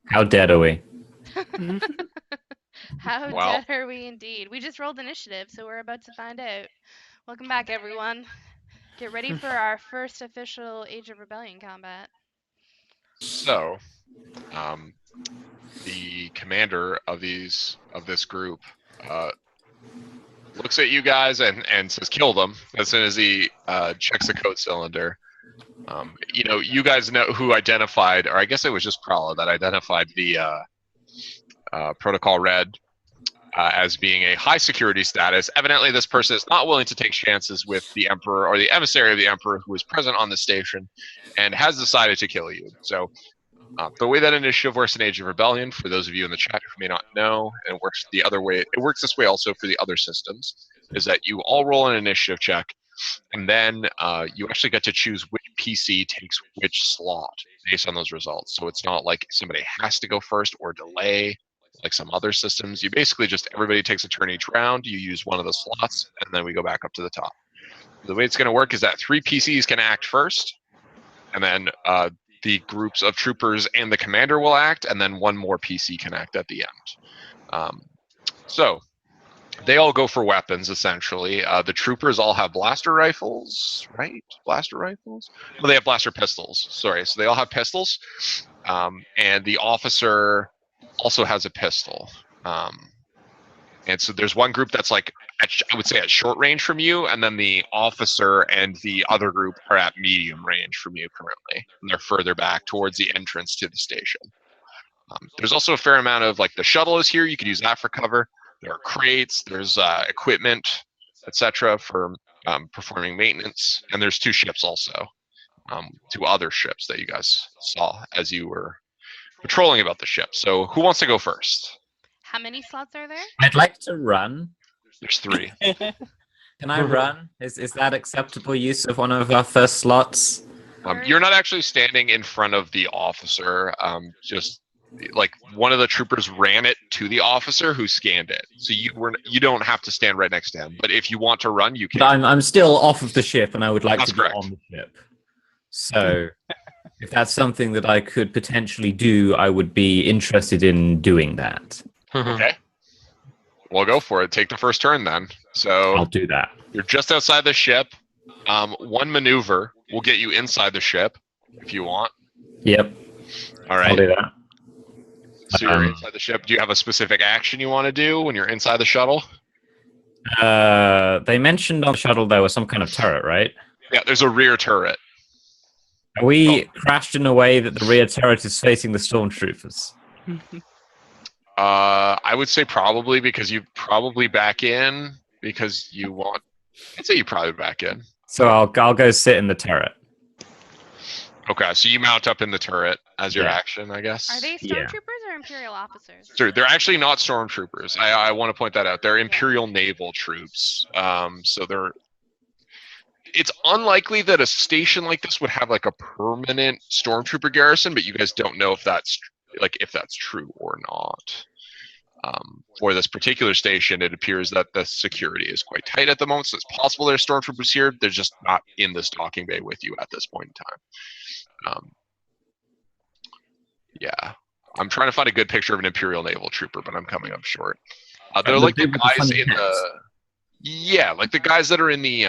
How dead are we? How Well, dead are we indeed? We just rolled initiative, so we're about to find out. Welcome back, everyone. Get ready for our first official Age of Rebellion combat. so the commander of this group looks at you guys and says, "Kill them." As soon as he checks the code cylinder. You guys know who identified, or I guess it was just Prala that identified the Protocol Red as being a high security status. Evidently, this person is not willing to take chances with the Emperor or the emissary of the Emperor who is present on the station and has decided to kill you. So the way that initiative works in Age of Rebellion, for those of you in the chat who may not know, and it works the other way, it works this way also for the other systems, is that you all roll an initiative check, and then you actually get to choose which PC takes which slot based on those results. So it's not like somebody has to go first or delay like some other systems. You basically just, everybody takes a turn each round, you use one of the slots, and then we go back up to the top. The way it's going to work is that 3 PCs can act first, and then the groups of troopers and the commander will act, and then one more PC can act at the end. So they all go for weapons, essentially. The troopers all have blaster rifles, right? Blaster rifles? Well, they have blaster pistols. Sorry, so they all have pistols. And the officer also has a pistol. And so there's one group that's like, I would say at short range from you, and then the officer and the other group are at medium range from you currently. And they're further back towards the entrance to the station. There's also a fair amount of, like, the shuttle is here. You could use that for cover. There are crates. There's equipment, etc., for performing maintenance. And there's 2 ships also, 2 other ships that you guys saw as you were patrolling about the ship. So who wants to go first? How many slots are there? I'd like to run. There's 3. Can I run? Is that acceptable use of one of our first slots? You're not actually standing in front of the officer. Just like one of the troopers ran it to the officer who scanned it. So you don't have to stand right next to him. But if you want to run, you can. But I'm still off of the ship, and I would like That's to be correct. on the ship. So, if that's something that I could potentially do, I would be interested in doing that. Okay. Well, go for it. Take the first turn then. So I'll do that. You're just outside the ship. One maneuver will get you inside the ship if you want. Yep. All right. I'll do that. So you're inside the ship. Do you have a specific action you want to do when you're inside the shuttle? They mentioned on the shuttle there was some kind of turret, right? Yeah, there's a rear turret. Are we crashed in a way that the rear turret is facing the stormtroopers? I would say probably, because you probably back in because you want. I'd say you probably back in. So I'll go sit in the turret. Okay, so you mount up in the turret as your action, I guess. Are they stormtroopers or Imperial officers? Sure, they're actually not stormtroopers. I want to point that out. They're Imperial naval troops. So they're. It's unlikely that a station like this would have like a permanent stormtrooper garrison, but you guys don't know if that's true or not. For this particular station, it appears that the security is quite tight at the moment, so it's possible there's stormtroopers here. They're just not in this docking bay with you at this point in time. Yeah. I'm trying to find a good picture of an Imperial naval trooper, but I'm coming up short. They're like the guys in the... Yeah, like the guys that are in the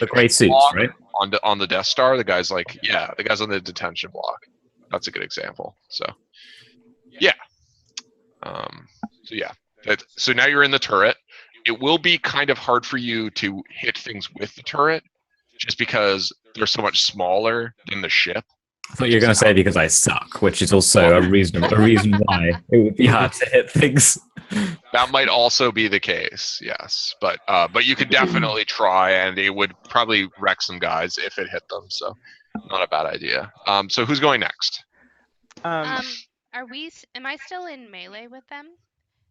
gray suits, right? On the Death Star, the guys on the detention block. That's a good example. So, yeah. So now you're in the turret. It will be kind of hard for you to hit things with the turret, just because they're so much smaller than the ship. I thought you were going to say because I suck, which is also a reason why it would be hard to hit things. That might also be the case, yes. But you could definitely try, and it would probably wreck some guys if it hit them. So, not a bad idea. So who's going next? Am I still in melee with them?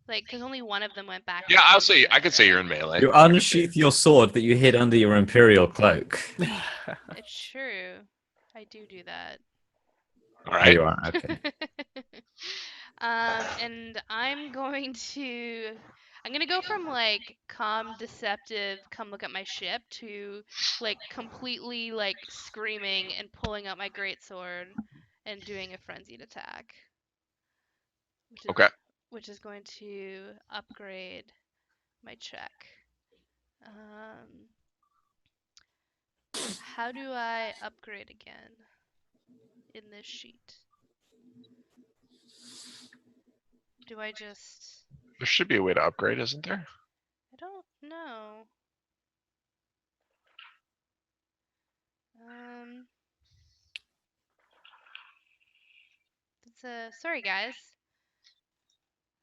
Like, because only one of them went back. Yeah, I could say you're in melee. You unsheath your sword that you hid under your Imperial cloak. It's true. I do that. All right. You are, okay. And I'm gonna go from like calm, deceptive, come look at my ship, to like completely like screaming and pulling out my greatsword and doing a frenzied attack. which is, Okay. which is going to upgrade my check. How do I upgrade again in this sheet? Do I just... There should be a way to upgrade, isn't there? I don't know. Sorry guys.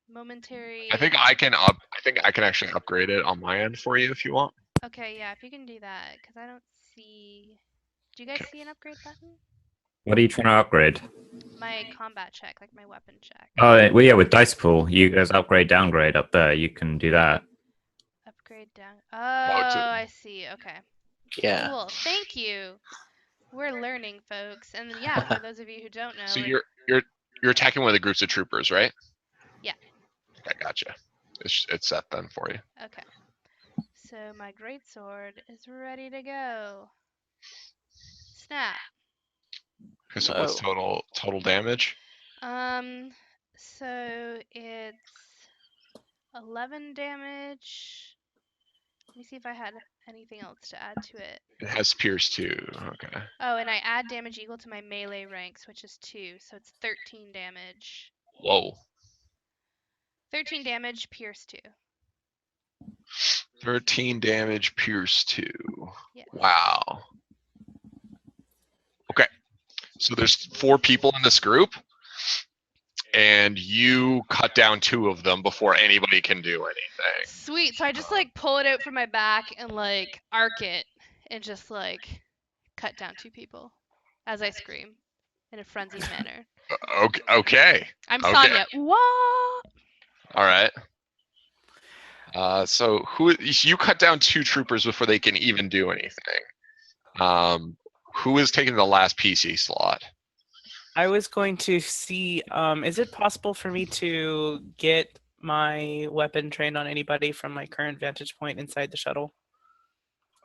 Momentary... I think I can actually upgrade it on my end for you if you want. Okay, yeah, if you can do that, because I don't see... Do you guys Okay. see an upgrade button? What are you trying to upgrade? My combat check, like my weapon check. Oh, well, yeah, with dice pool, there's upgrade, downgrade up there. You can do that. Upgrade down... Oh, it's a- I see, okay. Yeah. Cool, thank you. We're learning, folks. And then, yeah, for those of you who don't know... So we're- you're attacking one of the groups of troopers, right? Yeah. I gotcha. It's set then for you. Okay. So my greatsword is ready to go. Snap. Okay, so what's total damage? So it's 11 damage. Let me see if I had anything else to add to it. It has pierce too. Okay. Oh, and I add damage equal to my melee ranks, which is 2, so it's 13 damage. Whoa. 13 damage, pierce 2. 13 damage, pierce 2. Yes. Wow. Okay. So there's 4 people in this group, and you cut down 2 of them before anybody can do anything. Sweet. So I just like pull it out from my back and like arc it and just like cut down 2 people as I scream in a frenzied manner. Okay. I'm Okay. Sonya. What? All right. So you cut down 2 troopers before they can even do anything. Who is taking the last PC slot? I was going to see, is it possible for me to get my weapon trained on anybody from my current vantage point inside the shuttle?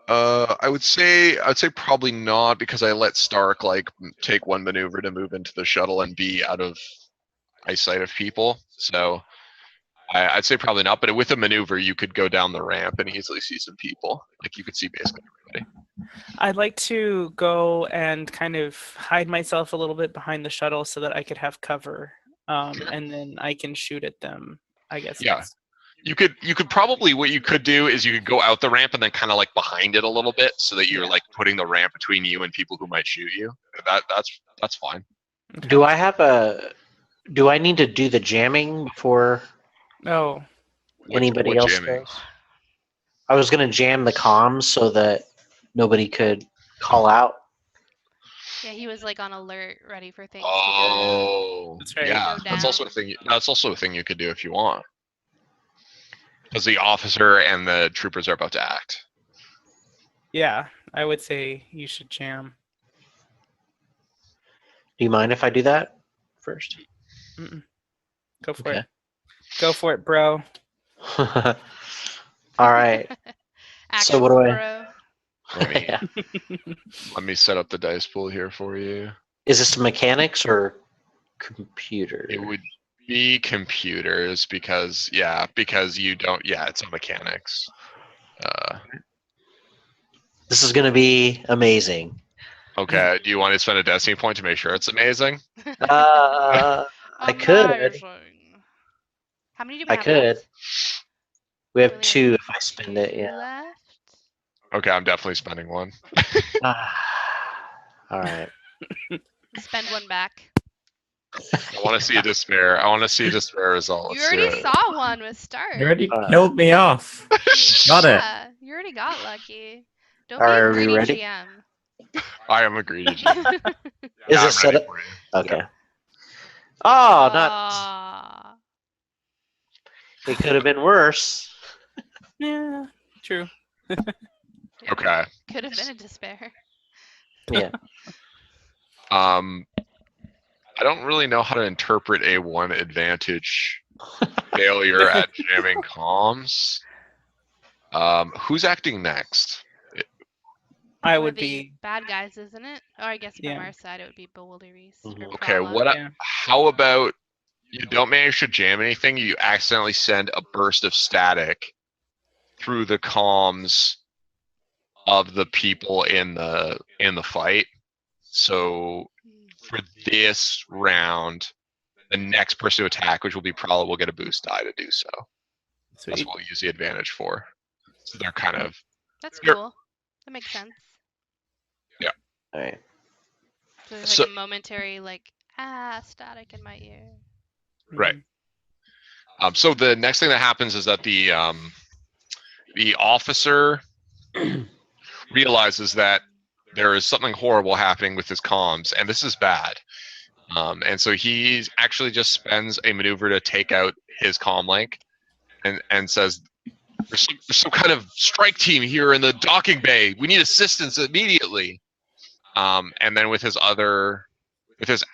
I'd say probably not, because I let Stark like take one maneuver to move into the shuttle and be out of eyesight of people. So I'd say probably not. But with a maneuver, you could go down the ramp and easily see some people. Like you could see basically everybody. I'd like to go and kind of hide myself a little bit behind the shuttle so that I could have cover, and then I can shoot at them. I guess. Yeah. You could probably, what you could do is you could go out the ramp and then kind of like behind it a little bit so that you're like putting the ramp between you and people who might shoot you. That's fine. Okay. Do I need to do the jamming before Oh, anybody What else jamming? goes? I was gonna jam the comms so that nobody could call out. Yeah, he was like on alert, ready for things Oh, That's right. yeah. Go That's also a down. thing. That's also a thing you could do if you want, because the officer and the troopers are about to act. yeah. I would say you should jam. Do you mind if I do that first? Mm-mm. Go for Okay. it. Go for it, bro. All right. Action, So what do I- bro. Let me Yeah. let me set up the dice pool here for you. Is this mechanics or computer? It would be computers because you don't. Yeah, it's on mechanics. This is gonna be amazing. Okay. Do you want to spend a destiny point to make sure it's amazing? I could. Amazing. How many do we I have could. left? We have Only 2 if I spend it. 2 Yeah. left? Okay, I'm definitely spending one. Ah, all right. Spend 1 back. I want to see a despair. I want to see a despair result. You Let's do already it. saw one with Stark. You already Alright. killed me off. Got it. Yeah, you already got lucky. Don't Are be we a greedy ready? GM. I am a greedy GM. Is Yeah, it I'm set ready up? for you. Okay. Oh, not. Aw. It could have been worse. Yeah, true. Okay. Could have been a despair. Yeah. I don't really know how to interpret a 1 advantage failure at jamming comms. Who's acting next? I One would of the be. bad guys, isn't it? Or I guess from Yeah. our side it would be Bewilderies Mhm. or Okay, Prowler. Yeah. how about you don't manage to jam anything, you accidentally send a burst of static through the comms of the people in the fight. So for this round, the next person to attack, which will be Prala, will get a boost die to do so. That's Sweet. what we'll use the advantage for. So they're kind of That's You're- cool. That makes sense. All right. So there's So- like a momentary like static in my ear. Right. Mhm. So the next thing that happens is that the officer realizes that there is something horrible happening with his comms, and this is bad. And so he actually just spends a maneuver to take out his comm link, and says, "There's some kind of strike team here in the docking bay. We need assistance immediately." And then with his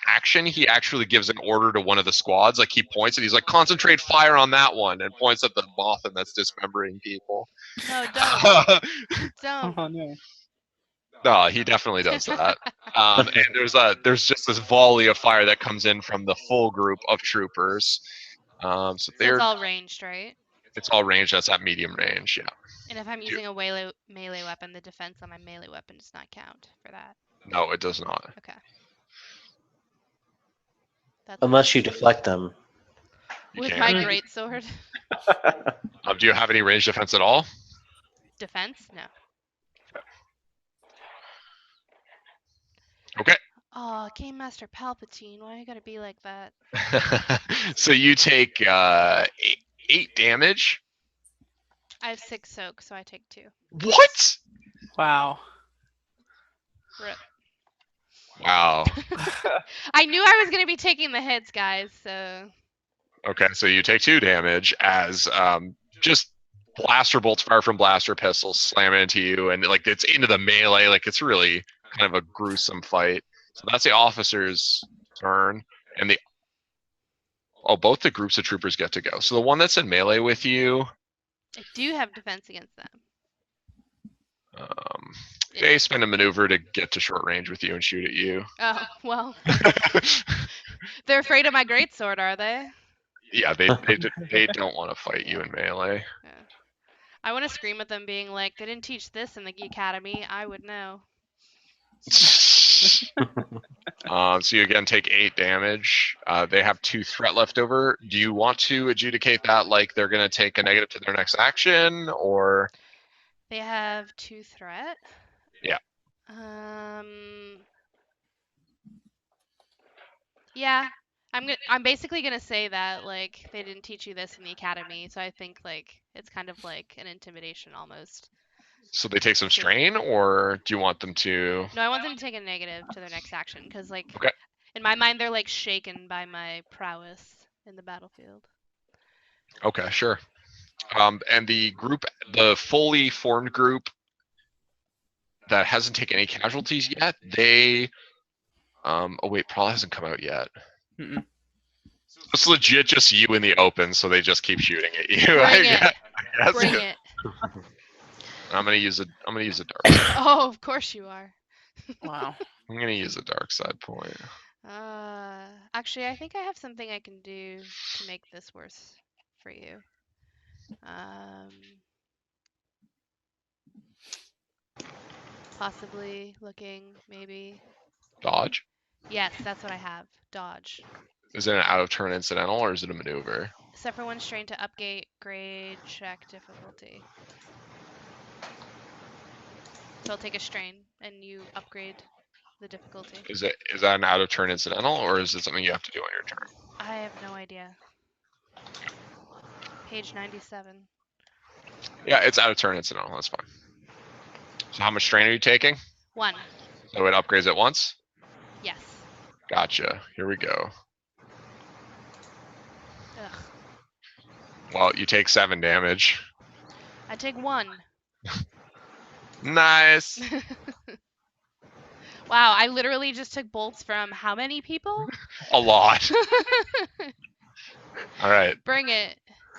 action, he actually gives an order to one of the squads. Like he points and he's like, "Concentrate fire on that one," and points at the Moth that's dismembering people. No, don't. Don't. Oh no. No, he definitely does that. And there's just this volley of fire that comes in from the full group of troopers. So So they're it's all ranged, right? it's all range. That's at medium range. Yeah. And if I'm using a melee weapon, the defense on my melee weapon does not count for that. No, it does not. Okay. That's Unless you deflect them. You with can't. my Mm. greatsword. Do you have any range defense at all? Defense? No. Okay. Oh, Game Master Palpatine, why you gotta be like that? So you take 8 damage. I have 6 soak, so I take 2. What? Wow. Rip. Wow. I knew I was gonna be taking the hits, guys, so Okay, so you take 2 damage as just blaster bolts fire from blaster pistols slam into you, and like it's into the melee. Like it's really kind of a gruesome fight. So that's the officer's turn, and both the groups of troopers get to go. So the one that's in melee with you, I do have defense against them. they spend a maneuver to get to short range with you and shoot at you. Oh, well. They're afraid of my greatsword, are they? Yeah, they don't want to fight you in melee. Yeah. I want to scream at them being like, they didn't teach this in the academy. I would know. So you again take 8 damage. They have 2 threat left over. Do you want to adjudicate that like they're gonna take a negative to their next action, or They have 2 threat. Yeah. Yeah. I'm basically gonna say that like they didn't teach you this in the academy, so I think like it's kind of like an intimidation almost. so they take some strain, or do you want them to? No, I want them to take a negative to their next action because like Okay. in my mind they're like shaken by my prowess in the battlefield. Okay, sure. And the fully formed group that hasn't taken any casualties yet, they oh wait, Prawl hasn't come out yet. Mm-mm. It's legit just you in the open, so they just keep shooting at you. Bring I it. guess. Bring it. I'm gonna use a dark side. Oh, of course you are. Wow. I'm gonna use a dark side point. Actually, I think I have something I can do to make this worse for you. Possibly looking, maybe. Dodge? Yes, that's what I have. Dodge. Is it an out of turn incidental or is it a maneuver? Suffer 1 strain to upgrade grade check difficulty. So I'll take a strain and you upgrade the difficulty. Is that an out of turn incidental or is it something you have to do on your turn? I have no idea. Page 97. Yeah, it's out of turn incidental. That's fine. So how much strain are you taking? 1. So it upgrades at once? Yes. Gotcha. Here we go. Ugh. Well, you take 7 damage. I take 1. Nice. Wow, I literally just took bolts from how many people? A lot. All right. Bring it.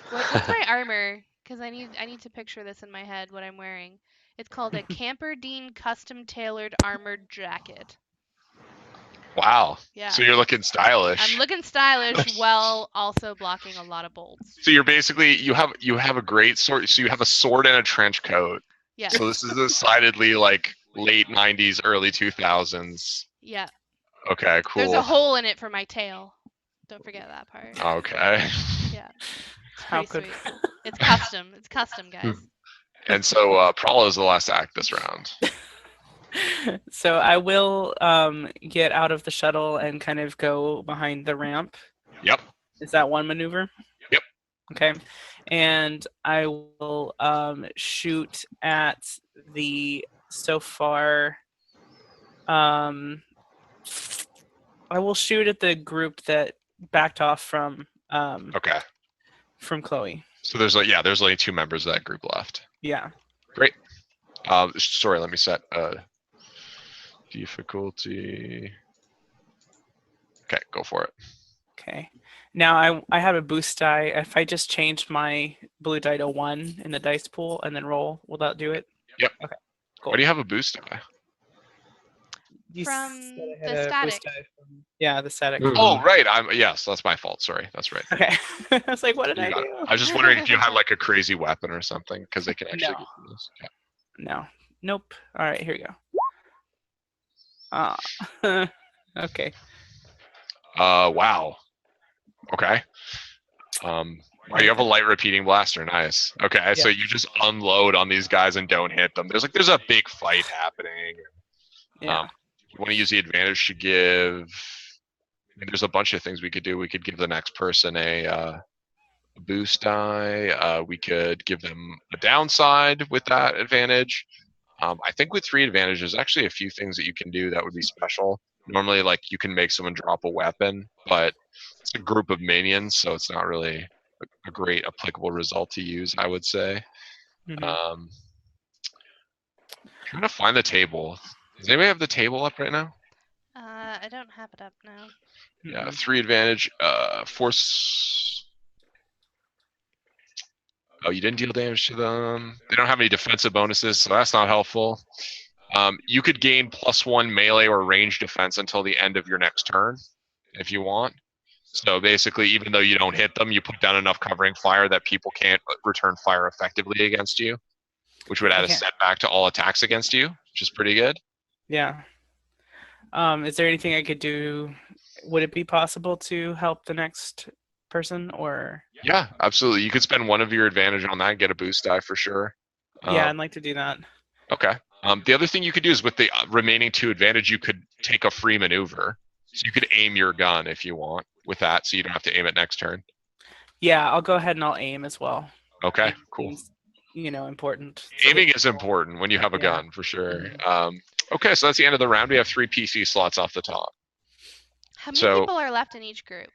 What's my armor? Because I need to picture this in my head, what I'm wearing. It's called a Camperdine Custom Tailored Armored Jacket. Wow. Yeah. So you're looking stylish. I'm looking stylish while also blocking a lot of bolts. So you're basically you have a great sword. So you have a sword and a trench coat. Yeah. So this is decidedly like late '90s, early 2000s. Yeah. Okay, cool. There's a hole in it for my tail. Don't forget that part. Okay. Yeah. It's How pretty good. sweet. It's custom. It's custom, guys. And so Prala is the last act this round. So I will get out of the shuttle and kind of go behind the ramp. Yep. Is that one maneuver? Yep. Okay. And I will shoot at the so far. I will shoot at the group that backed off from Okay. Chloe. So there's only 2 members of that group left. Yeah. Great. Sorry, let me set difficulty. Okay, go for it. Okay. Now I have a boost die. If I just change my blue die to 1 in the dice pool and then roll, will that do it? Yep. Okay. Cool. Why do you have a boost die? You From said I the had a static. boost die from- yeah, the static. Mhm. Oh, right. Yes, that's my fault. Sorry, that's right. Okay. I was like, what did You I got do? it. I was just wondering if you had like a crazy weapon or something, because they can actually No. get through this. Yeah. No. Nope. All right, here you go. Okay. Wow. Okay. Wow, you have a light repeating blaster. Nice. Okay, so you just unload on these guys and don't hit them. There's a big fight happening. Yeah. You want to use the advantage to give. I mean, there's a bunch of things we could do. We could give the next person a boost die. We could give them a downside with that advantage. I think with 3 advantage, there's actually a few things that you can do that would be special. Normally, like you can make someone drop a weapon, but it's a group of minions, so it's not really a great applicable result to use, I would say. Mhm. Trying to find the table. Does anybody have the table up right now? I don't have it up now. Yeah, Mhm. 3 advantage. Force. Oh, you didn't deal damage to them. They don't have any defensive bonuses, so that's not helpful. You could gain +1 melee or range defense until the end of your next turn, if you want. So basically, even though you don't hit them, you put down enough covering fire that people can't return fire effectively against you, which would add a Okay. setback to all attacks against you, which is pretty good. Yeah. Is there anything I could do? Would it be possible to help the next person or? Yeah, absolutely. You could spend 1 of your advantage on that and get a boost die for sure. Yeah, I'd like to do that. Okay. The other thing you could do is with the remaining 2 advantage, you could take a free maneuver. So you could aim your gun if you want with that, so you don't have to aim it next turn. Yeah, I'll go ahead and I'll aim as well. Okay, Aim cool. seems, important. to Aiming hit is people. important when you have a Yeah. gun, for sure. Okay, so that's the end of the round. We have 3 PC slots off the top. How many So- people are left in each group?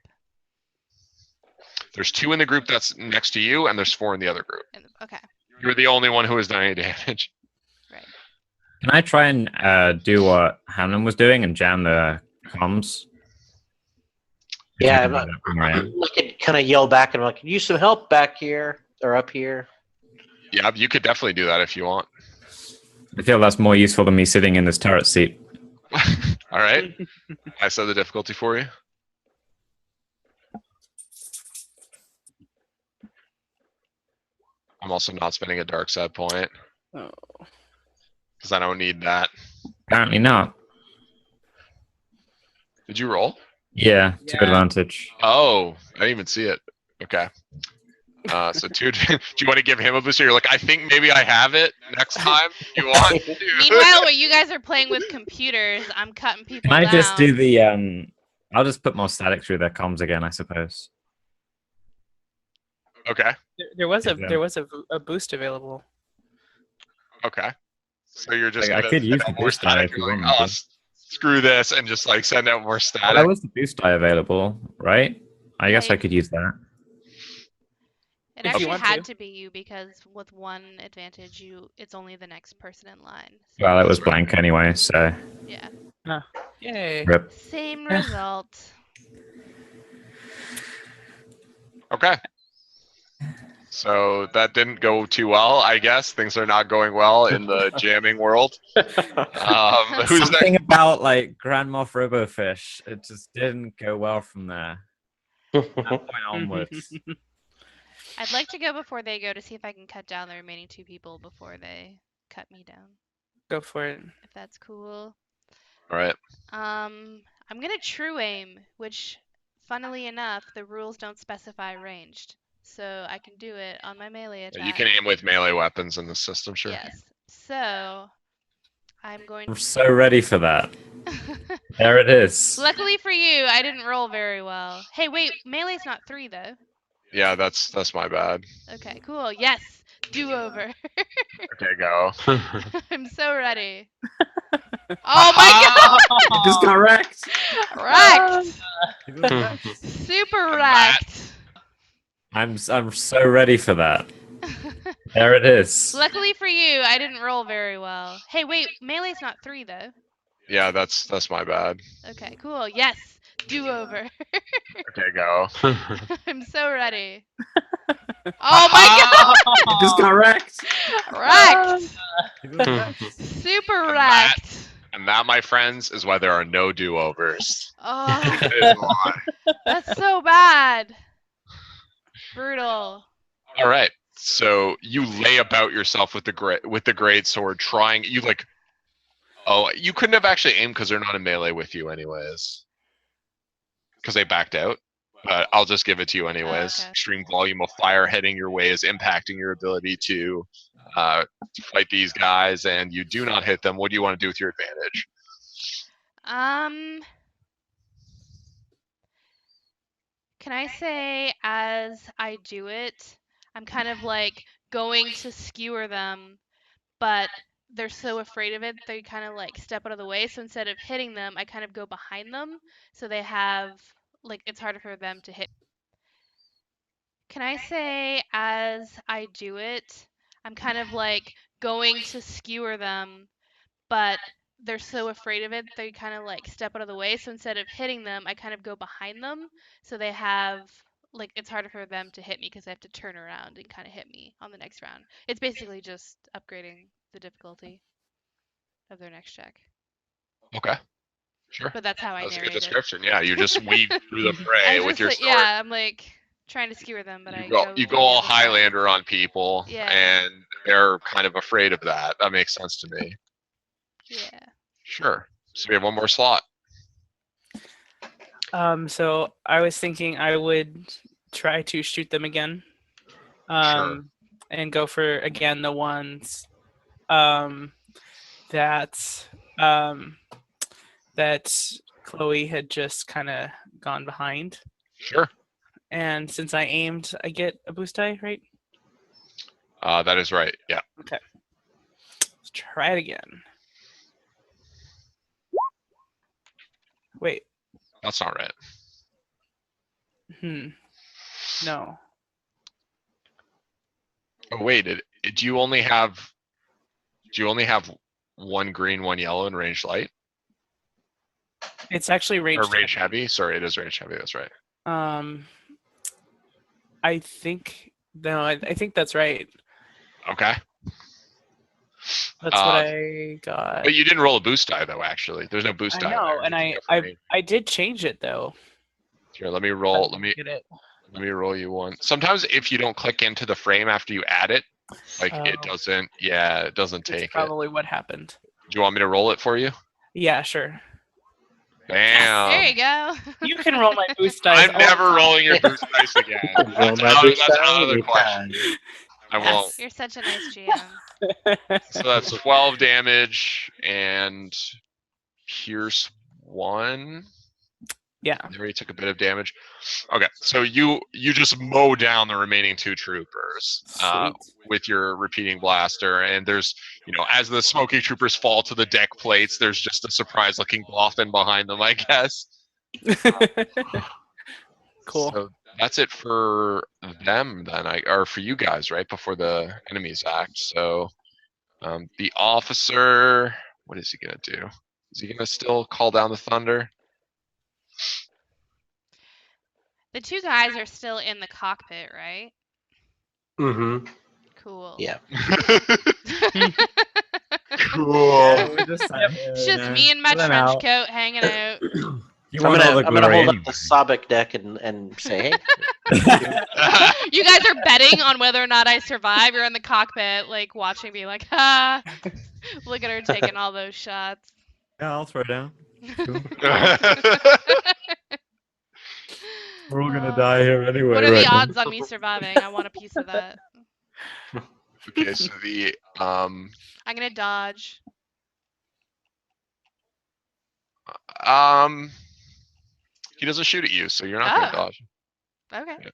There's 2 in the group that's next to you, and there's 4 in the other group. Okay. You're the only one who has done any damage. Right. Can I try and do what Hannon was doing and jam the comms? Yeah, From where I am? I could kind of yell back and I'm like, use some help back here or up here. Yeah, you could definitely do that if you want. I feel that's more useful than me sitting in this turret seat. All right. I set the difficulty for you. I'm also not spending a dark side point Oh. because I don't need that. Apparently not. Did you roll? Yeah, to Yeah. advantage. Oh, I didn't even see it. Okay. So 2, do you want to give him a booster? You're like, I think maybe I have it next time. You want? to? Meanwhile, while you guys are playing with computers, I'm cutting people Can I down. just do the I'll just put more static through their comms again, I suppose. Okay. There was a Yeah. a boost available. Okay. So you're just Like, I gonna could send use out the more boost die static. if you You're like, want me oh, to. screw this, and just like send out more Well, static. that was the boost die available, right? I guess I Right. could use that. It If you actually want had to. to be you because with 1 advantage, it's only the next person in line. So, Well, it was That's right. blank anyway, so yeah. Yay. rip. Same result. Okay. So that didn't go too well, I guess. Things are not going well in the jamming world. Who's Something next? about like Grand Moff Robofish. It just didn't go well from there. From that point onwards. I'd like to go before they go to see if I can cut down the remaining 2 people before they cut me down. Go for it. If that's cool. All right. I'm gonna true aim, which, funnily enough, the rules don't specify ranged, so I can do it on my melee attack. You can aim with melee weapons in the system, sure. Yes. So I'm going. I'm so ready for that. There it is. Luckily for you, I didn't roll very well. Hey, wait, melee's not 3 though. Yeah, that's my bad. Okay, cool. Yes, do over. Okay, go. I'm so ready. Oh my You just got wrecked. god! Wrecked. You just wrecked. Super wrecked. I'm so ready for that. There it is. Luckily for you, I didn't roll very well. Hey, wait, melee's not 3 though. Yeah, that's my bad. Okay, cool. Yes, do over. Okay, go. I'm so ready. Oh my You just got wrecked. god! Wrecked. You just wrecked. Super And wrecked. And that, my friends, is why there are no do-overs. Oh, That is why. that's so bad. Brutal. All right. So you lay about yourself with the great sword, trying. You like. Oh, you couldn't have actually aimed because they're not in melee with you, anyways. Because they backed out. But I'll just give it to you anyways. Okay. Extreme volume of fire heading your way is impacting your ability to fight these guys, and you do not hit them. What do you want to do with your advantage? Can I say as I do it, I'm kind of like going to skewer them, but they're so afraid of it, they kind of like step out of the way. So instead of hitting them, I kind of go behind them. So they have, like, it's harder for them to hit. Can I say as I do it, I'm kind of like going to skewer them, but they're so afraid of it, they kind of like step out of the way. So instead of hitting them, I kind of go behind them. So they have, like, it's harder for them to hit me because they have to turn around and kind of hit me on the next round. It's basically just upgrading the difficulty of their next check. Okay. Sure. But that's how I That's a narrate good it. description. Yeah, you just weave through the I fray was with just your like, sword. yeah, I'm like trying to skewer them, but You go on all the other side. Highlander on people, Yeah. and they're kind of afraid of that. That makes sense to me. Yeah. Sure. So we have one more slot. So I was thinking I would try to shoot them again. Sure. And go for again the ones that that Chloe had just kind of gone behind. Sure. And since I aimed, I get a boost die, right? That is right. Yeah. Okay. Let's try it again. Wait. That's not right. No. Oh wait, do you only have one green, one yellow, and range light? It's actually Or range. range heavy? Sorry, it is range heavy. That's right. I think no. I think that's right. Okay. That's what I got. But you didn't roll a boost die though. Actually, there's no boost die. I know, there. and You can go for I did change it though. Here, let me roll. Let me Get it. roll you one. Sometimes if you don't click into the frame after you add it, like it Oh. doesn't. Yeah, it doesn't That's take it. probably what happened. Do you want me to roll it for you? Yeah, sure. Bam. There you go. You can roll my boost dice. I'm all the never time. rolling your boost dice again. Roll That's my out, boost that's die out of the every question. time. I won't. You're such a nice GM. So that's 12 damage and pierce 1. Yeah. They already took a bit of damage. Okay, so you just mow down the remaining 2 troopers Sweet. with your repeating blaster, and there's, as the smoking troopers fall to the deck plates, there's just a surprise-looking Boffin behind them, I guess. Cool. So that's it for them then, or for you guys, right before the enemies act. So the officer, what is he gonna do? Is he gonna still call down the thunder? The 2 guys are still in the cockpit, right? Mm-hmm. Cool. Yeah. Cool. It's just me in my trench coat hanging out. You So I'm want all gonna the I'm gonna glory hold anyway. up the Sobek deck and say, hey. You guys are betting on whether or not I survive. You're in the cockpit, like watching me, like, ha! Look at her taking all those shots. Yeah, I'll throw down. Sure. We're all gonna Uh, die here anyway. What are the right now. odds on me surviving? I want a piece of that. Okay, so the I'm gonna dodge. um he doesn't shoot at you, so you're not gonna Oh. dodge. Okay. Yeah.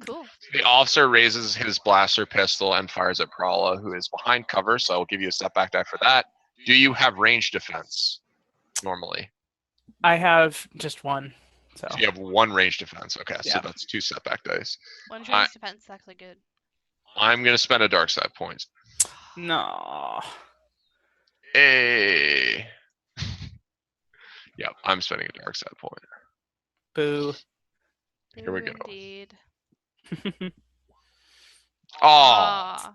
Cool. The officer raises his blaster pistol and fires at Prala, who is behind cover, so I'll give you a step back die for that. Do you have range defense normally? I have just one. So So you have one range defense. Okay, so Yeah. that's 2 setback dice. One I- range defense is actually good. I'm gonna spend a dark side point. no. Hey. Yep, I'm spending a dark side point. Boo. Here we Ooh, go. Indeed. Oh, Aw.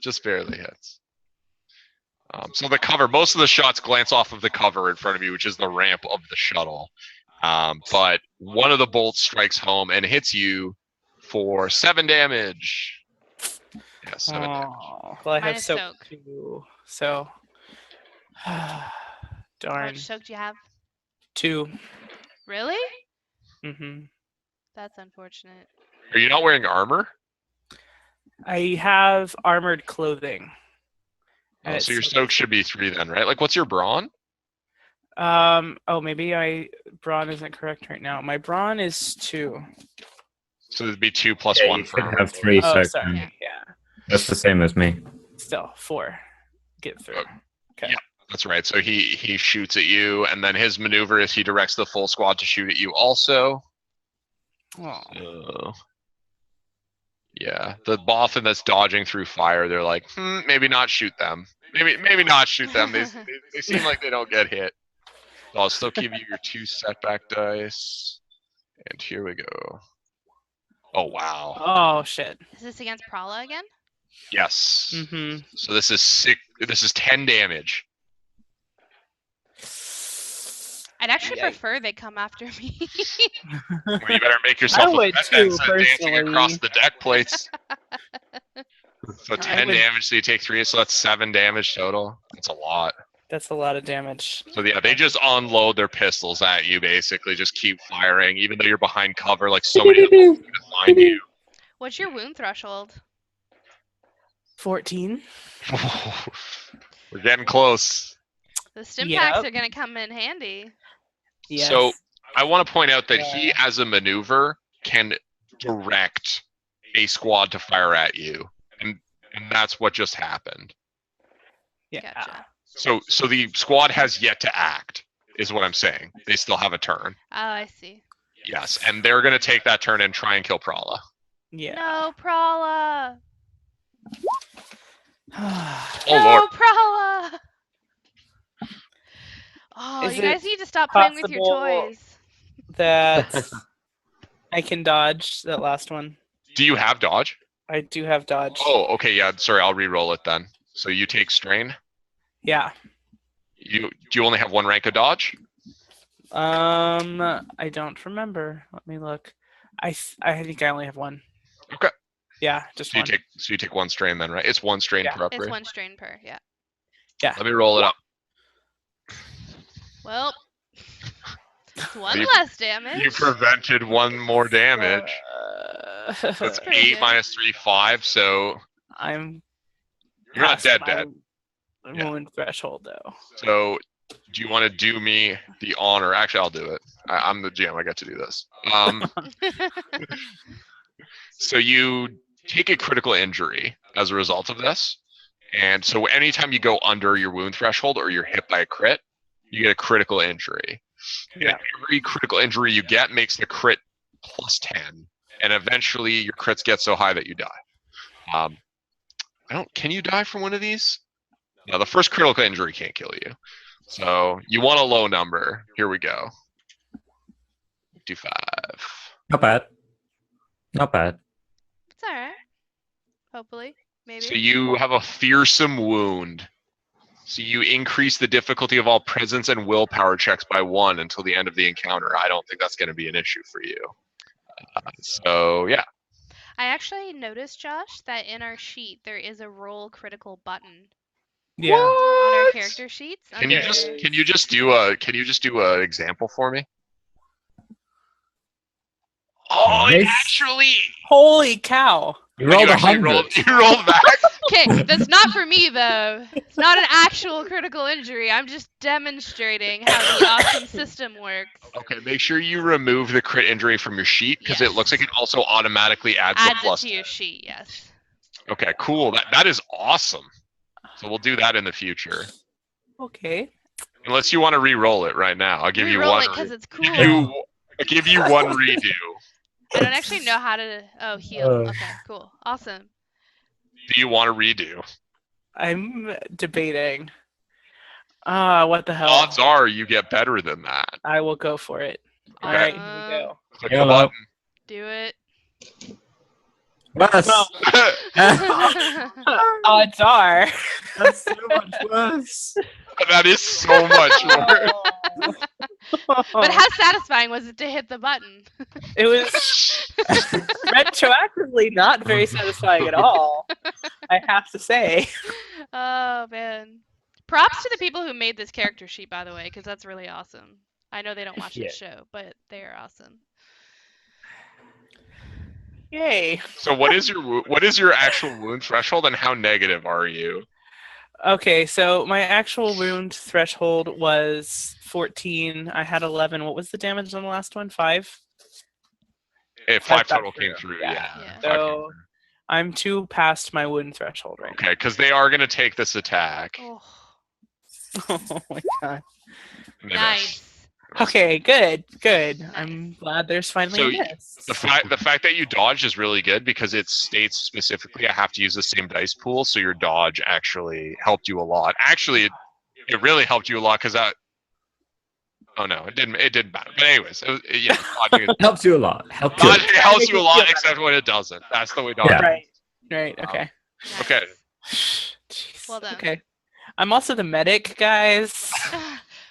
just barely hits. So the cover, most of the shots glance off of the cover in front of you, which is the ramp of the shuttle. But one of the bolts strikes home and hits you for 7 damage. Yeah, 7 damage. Oh, well, I Mine have is soak soak. too. So How darn. much soak do you have? 2. Really? Mm-hmm. That's unfortunate. Are you not wearing armor? I have armored clothing. Oh, And so your it's soak should be 3 then, right? Like, what's your brawn? Oh, maybe brawn isn't correct right now. My brawn is 2. So it'd be 2 plus Yeah, 1 you for should have 3 Oh, soak. sorry. Yeah. Yeah. That's the same as me. Still 4. Get through. Okay. Yeah. That's right. So he shoots at you, and then his maneuver is he directs the full squad to shoot at you also. Oh. Yeah, the boffin that's dodging through fire, they're like, maybe not shoot them. Maybe not shoot them. They seem like they don't get hit. So I'll still give you your 2 setback dice. And here we go. Oh wow. Oh shit. Is this against Prala again? Yes. Mm-hmm. So this is 6. This is 10 damage. I'd actually Yikes. prefer they come after me. Well, you better make yourself a would pet too, fence dancing across personally. the deck plates. So I 10 would- damage, so you take 3, so that's 7 damage total. That's a lot. That's a lot of damage. So yeah, they just unload their pistols at you, basically, just keep firing, even though you're behind cover, like so many of them are gonna find you. What's your wound threshold? 14. We're getting close. The stim Yep. packs are gonna come in handy. Yes. So I want to point out that he, Yeah. as a maneuver, can direct a squad to fire at you, and that's what just happened. yeah. Gotcha. So the squad has yet to act, is what I'm saying. They still have a turn. Oh, I see. Yes, and they're gonna take that turn and try and kill Prala. Yeah. No, Prala! Oh no, lord. Prala! Oh, Is you guys it need to stop playing with your possible- toys. That I can dodge that last one. Do you have dodge? I do have dodge. Oh, okay, yeah. Sorry, I'll re-roll it then. So you take strain. Yeah. Do you only have 1 rank of dodge? I don't remember. Let me look. I think I only have 1. Okay. Yeah, just So 1. you take 1 strain then, right? It's 1 strain Yeah. per It's upgrade. 1 strain per, yeah. Let me roll it up. Well, it's 1 You- less damage. You prevented 1 more damage. That's pretty 8 good. minus 3, 5. So I'm. you're not past dead, my dead. Yeah. Wound threshold though. So do you want to do me the honor? Actually, I'll do it. I'm the GM. I get to do this. So you take a critical injury as a result of this. And so anytime you go under your wound threshold or you're hit by a crit, you get a critical injury. Yeah. And every critical injury you get makes the crit plus 10. And eventually your crits get so high that you die. Can you die from one of these? No, the first critical injury can't kill you. So you want a low number. Here we go. 55. Not bad. Not bad. It's alright. hopefully. Maybe. So you have a fearsome wound. So you increase the difficulty of all presence and willpower checks by 1 until the end of the encounter. I don't think that's going to be an issue for you. So yeah. I actually noticed, Josh, that in our sheet there is a roll critical button Yeah. on our What? character sheets. Can you just do an example for me? Oh, it Nice. actually. Holy cow! You rolled You actually 100. you rolled back. Okay, that's not for me though. It's not an actual critical injury. I'm just demonstrating how the awesome system works. Okay, make sure you remove the crit injury from your sheet because it looks like it also automatically adds the Adds it plus. to your sheet, yes. Okay, cool. That is awesome. So we'll do that in the future. Okay. Unless you want to re-roll it right now, I'll give you Reroll one. it because it's cool. I'll give you one redo. I don't actually know how to. Oh, heal. Okay, cool, awesome. Do you want to redo? I'm debating. What the hell? Odds are you get better than that. I will go for it. All Okay. right, here we go. Click Hello. the button. Do it. Worse. Odds are. That's so much worse. That is so much worse. But how satisfying was it to hit the button? It was retroactively not very satisfying at all. I have to say. Oh man. Props to the people who made this character sheet, by the way, because that's really awesome. I know they don't watch Yeah. this show, but they are awesome. Yay. So what is your actual wound threshold and how negative are you? Okay, so my actual wound threshold was 14. I had 11. What was the damage on the last one? 5? Five got total came through. Yeah. Yeah. Five came So I'm 2 past my wound threshold right Okay, because they are going to take this attack. Oh, now. Oh my god. And they miss. nice. Okay, good. Nice. I'm glad there's finally So a miss. The fact that you dodged is really good because it states specifically I have to use the same dice pool, so your dodge actually helped you a lot. Actually, it really helped you a lot because that. Oh no, it didn't. It didn't matter. But anyways, dodging Helps you a lot. Helps you. dodging helps you a lot, except when it doesn't. That's the way dodging. Yeah. Right. Okay. Nice. Okay. Jeez. Well done. Okay. I'm also the medic, guys.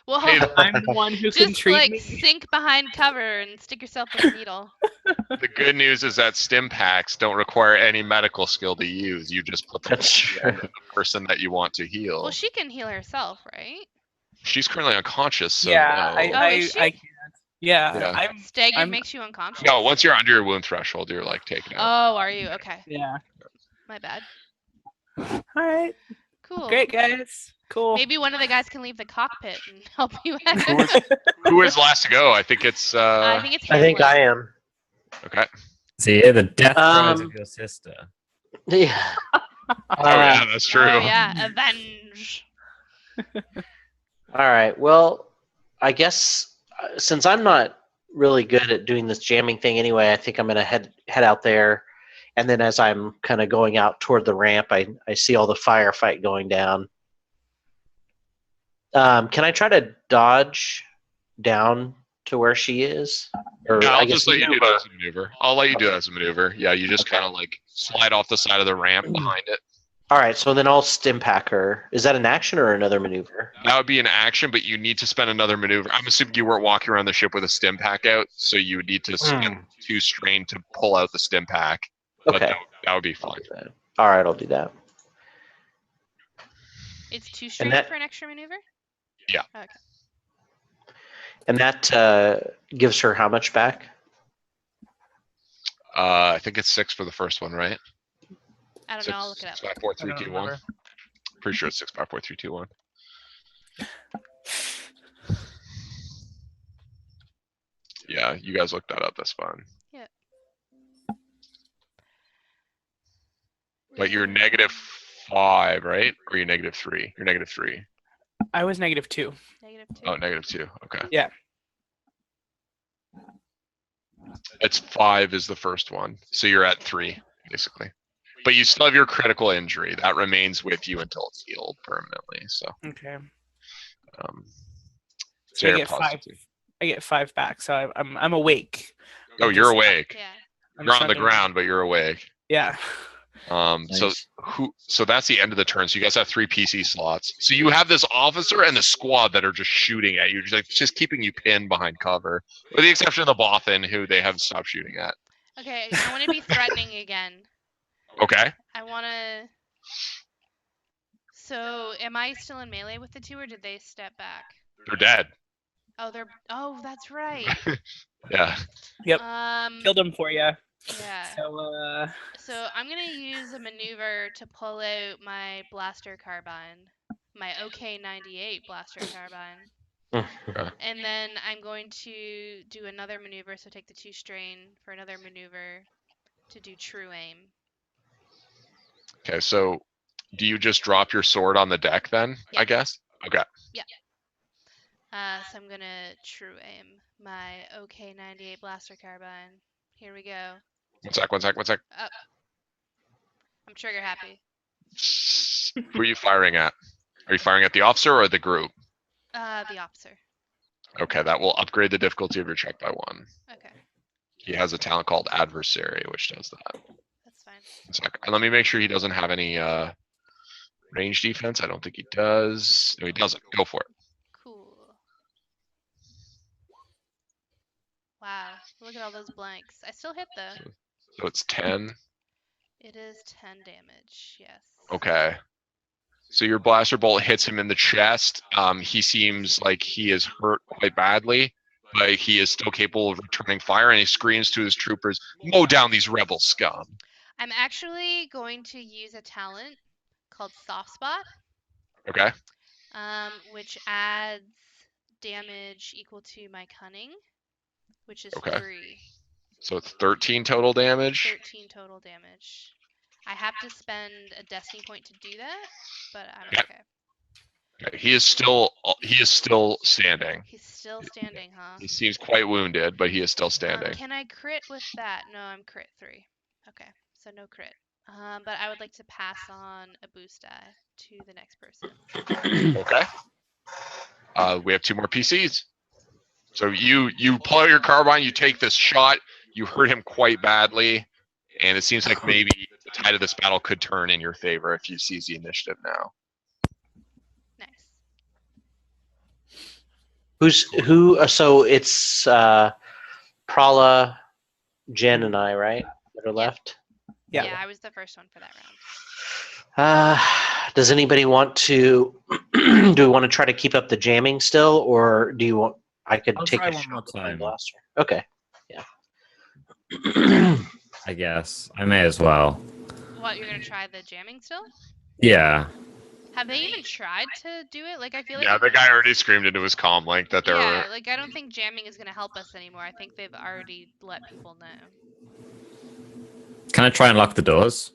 Well, Hey, I'm the one who can just treat like me. sink behind cover and stick yourself with a needle. The good news is that stim packs don't require any medical skill to use. You just put them That's on true. the person that you want to heal. Well, she can heal herself, right? She's currently unconscious, so Yeah, no. Oh, is she? I can't. Yeah, Yeah. I'm. Staggered makes you unconscious. No, once you're under your wound threshold, you're like taken out. Oh, are you? Okay. Yeah. My bad. All right. Cool. Great, guys. Cool. Maybe one of the guys can leave the cockpit and help you Who out. is, who is last to go? I think it's. I think it's I think Hamlet. I am. Okay. See, the death throes Um, of your sister. Yeah. Oh yeah, that's true. Oh yeah, avenge. All right. Well, I guess since I'm not really good at doing this jamming thing anyway, I think I'm gonna head out there, and then as I'm kind of going out toward the ramp, I see all the firefight going down. Can I try to dodge down to where she is? Or Yeah, I I'll guess just let you do that as a maneuver. I'll let you do that as a maneuver. Yeah, you just kind of like slide off the side of the ramp behind it. All right. So then I'll stim pack her. Is that an action or another maneuver? That would be an action, but you need to spend another maneuver. I'm assuming you weren't walking around the ship with a stim pack out, so you would need to spend 2 strain to pull out the stim pack. But Okay. that would be I'll fine. do that. All right. I'll do that. It's 2 strain that- for an extra maneuver. Yeah. Okay. And that gives her how much back? I think it's 6 for the first one, right? I don't know. I'll look it up. 6, 5, 4, I 3, don't 2, 1. remember. Pretty sure it's 6, 5, 4, 3, 2, 1. Yeah, you guys looked that up. That's fine. Yeah. But you're -5, right? Or you're -3? You're -3. I was -2. -2. Oh, -2. Okay. Yeah. It's 5 is the first one. So you're at 3, basically. But you still have your critical injury. That remains with you until it's healed permanently. So, Okay. so I you're get 5. positive. I get 5 back, so I'm awake. Oh, you're awake. Yeah. I'm You're on the starting- ground, but you're awake. Yeah. Nice. So that's the end of the turn. So you guys have 3 PC slots. So you have this officer and the squad that are just shooting at you, just keeping you pinned behind cover, with the exception of the Bothan, who they have stopped shooting at. Okay, I want to be threatening again. Okay. I want to. So, am I still in melee with the 2, or did they step back? They're dead. Oh, they're. Oh, that's right. Yeah. Yep. Um. Killed him for you. Yeah. So, So I'm gonna use a maneuver to pull out my blaster carbine, my OK-98 blaster carbine, and then I'm going to do another maneuver. So take the 2 strain for another maneuver to do true aim. Okay. So, do you just drop your sword on the deck then? Yeah. I guess. Okay. So I'm gonna true aim my OK-98 blaster carbine. Here we go. One sec. Up. I'm trigger happy. Who are you firing at? Are you firing at the officer or the group? The officer. Okay, that will upgrade the difficulty of your check by 1. Okay, He has a talent called Adversary, which does that. that's fine. One sec. And let me make sure he doesn't have any range defense. I don't think he does. No, he doesn't. Go for it. Cool. Wow, look at all those blanks. I still hit though. So it's 10. It is 10 damage, yes. Okay. So your blaster bolt hits him in the chest. He seems like he is hurt quite badly, but he is still capable of returning fire, and he screams to his troopers, "Mow down these rebel scum." I'm actually going to use a talent called Soft Spot, Okay. which adds damage equal to my cunning, which is Okay. 3. So it's 13 total damage. 13 total damage. I have to spend a destiny point to do that, but I'm Yeah. okay. Okay. He is still standing. He's still standing, huh? He seems quite wounded, but he is still standing. Can I crit with that? No, I'm crit 3. Okay, so no crit. But I would like to pass on a boost die to the next person. Okay. We have 2 more PCs. So you pull out your carbine, you take this shot, you hurt him quite badly, and it seems like maybe the tide of this battle could turn in your favor if you seize the initiative now. Nice. Who? So it's Prala, Jen, and I, right? That are left. Yeah. Yeah, I was the first one for that round. Does anybody want to? Do we want to try to keep up the jamming still, or do you want? I could I'll take try a one shot more with my time. blaster. Okay. Yeah. I guess I may as well. What, you're gonna try the jamming still? Yeah. Have they even tried to do it? Like, I feel like Yeah, the guy already screamed into his comm link that there yeah, were. like I don't think jamming is gonna help us anymore. I think they've already let people know. Can I try and lock the doors?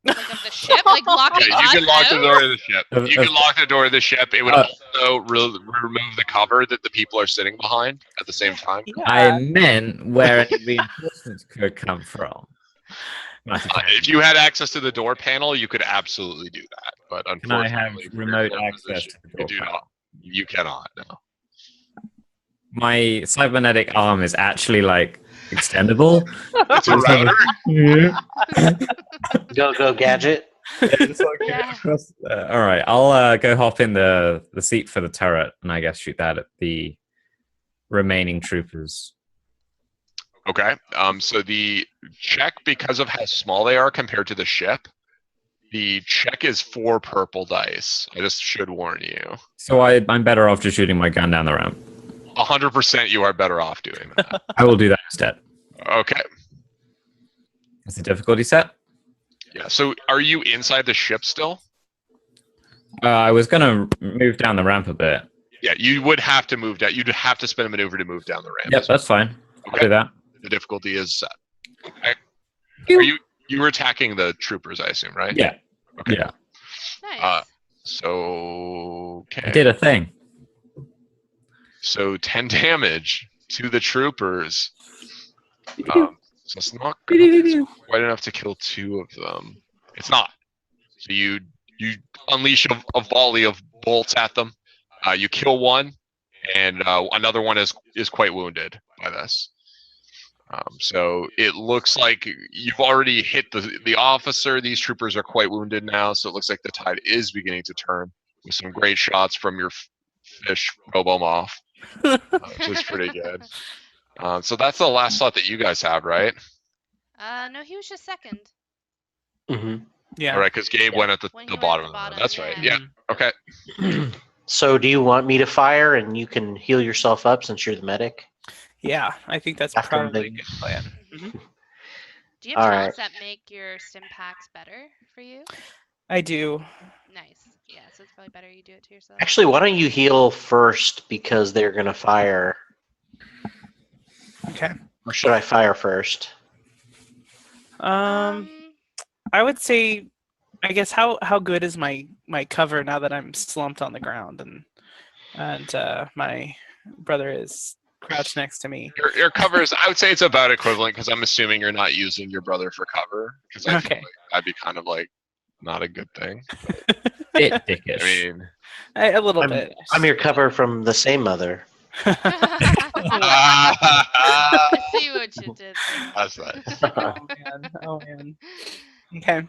Like of the ship, like locking Yeah, you us can lock out? the door of the ship. Of- You of- can lock the door of the ship. It would Uh, also remove the cover that the people are sitting behind at the same time. I meant where any reinforcements could come from. If you had access to the door panel, you could absolutely do that. But Can I have unfortunately, for your remote current access position, to the door you do panel? not. You cannot. No. My cybernetic arm is actually like extendable. It's a router. Go gadget. Yeah. All right, I'll go hop in the seat for the turret, and I guess shoot that at the remaining troopers. Okay. So the check, because of how small they are compared to the ship, the check is 4 purple dice. I just should warn you. So I'm better off just shooting my gun down the ramp. 100% you are better off doing that. I will do that instead. Okay. Is the difficulty set? Yeah. So are you inside the ship still? I was gonna move down the ramp a bit. Yeah, you would have to move down. You'd have to spin a maneuver to move down the ramp. Yep, that's fine. I'll Okay. do that. The difficulty is set. Okay. Are you were attacking the troopers, I assume, right? Yeah. Okay. Yeah. Nice. So okay. I did a thing. So 10 damage to the troopers. So it's not quite enough to kill 2 of them. It's not. So you unleash a volley of bolts at them. You kill one, and another one is quite wounded by this. So it looks like you've already hit the officer. These troopers are quite wounded now, so it looks like the tide is beginning to turn with some great shots from your fish Robo Moff, which is pretty good. So that's the last slot that you guys have, right? No, he was just second. Mm-hmm. Yeah. All right, because Gabe Yeah. went at the When he went bottom at of the the round. bottom, That's right. yeah. Yeah. Okay. So, do you want me to fire and you can heal yourself up since you're the medic? Yeah, I think that's After probably a the- good plan. Mhm. Do you have All talents right. that make your stim packs better for you? I do. Nice. Yeah, so it's probably better you do it to yourself. Actually, why don't you heal first because they're gonna fire? Okay. Or should I fire first? I would say, I guess how good is my cover now that I'm slumped on the ground and my brother is crouched next to me. Your cover is, I would say it's about equivalent because I'm assuming you're not using your brother for cover because I feel Okay. like that'd be kind of like not a good thing. Bit I dickish. mean, A little I'm, bit. I'm your cover from the same mother. I see what you did there. that's nice. Oh man. Oh man. Okay.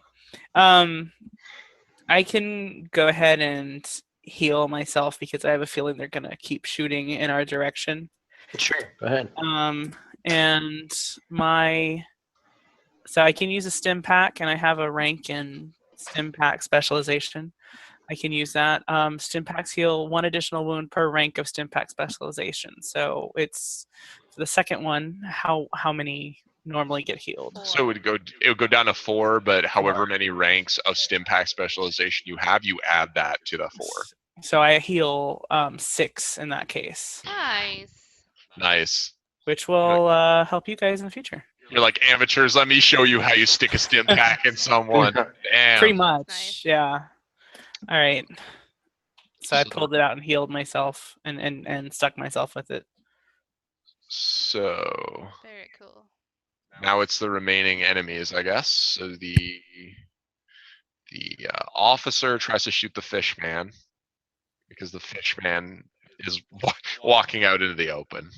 I can go ahead and heal myself because I have a feeling they're gonna keep shooting in our direction. Sure, go ahead. And so I can use a stim pack, and I have a rank in stim pack specialization. I can use that. Stim packs heal 1 additional wound per rank of stim pack specialization. So it's for the second one. How many normally get healed? So it would go down to 4, but however many ranks of stim pack specialization you have, you add that to the 4. So I heal 6 in that case, Nice. Nice. which will help you guys in the future. You're like amateurs. Let me show you how you stick a stim pack in someone. Damn. Pretty much, Nice. yeah. All right. So I pulled it out and healed myself and stuck myself with it. So Very cool. now it's the remaining enemies, I guess. So the officer tries to shoot the fish man because the fish man is walking out into the open.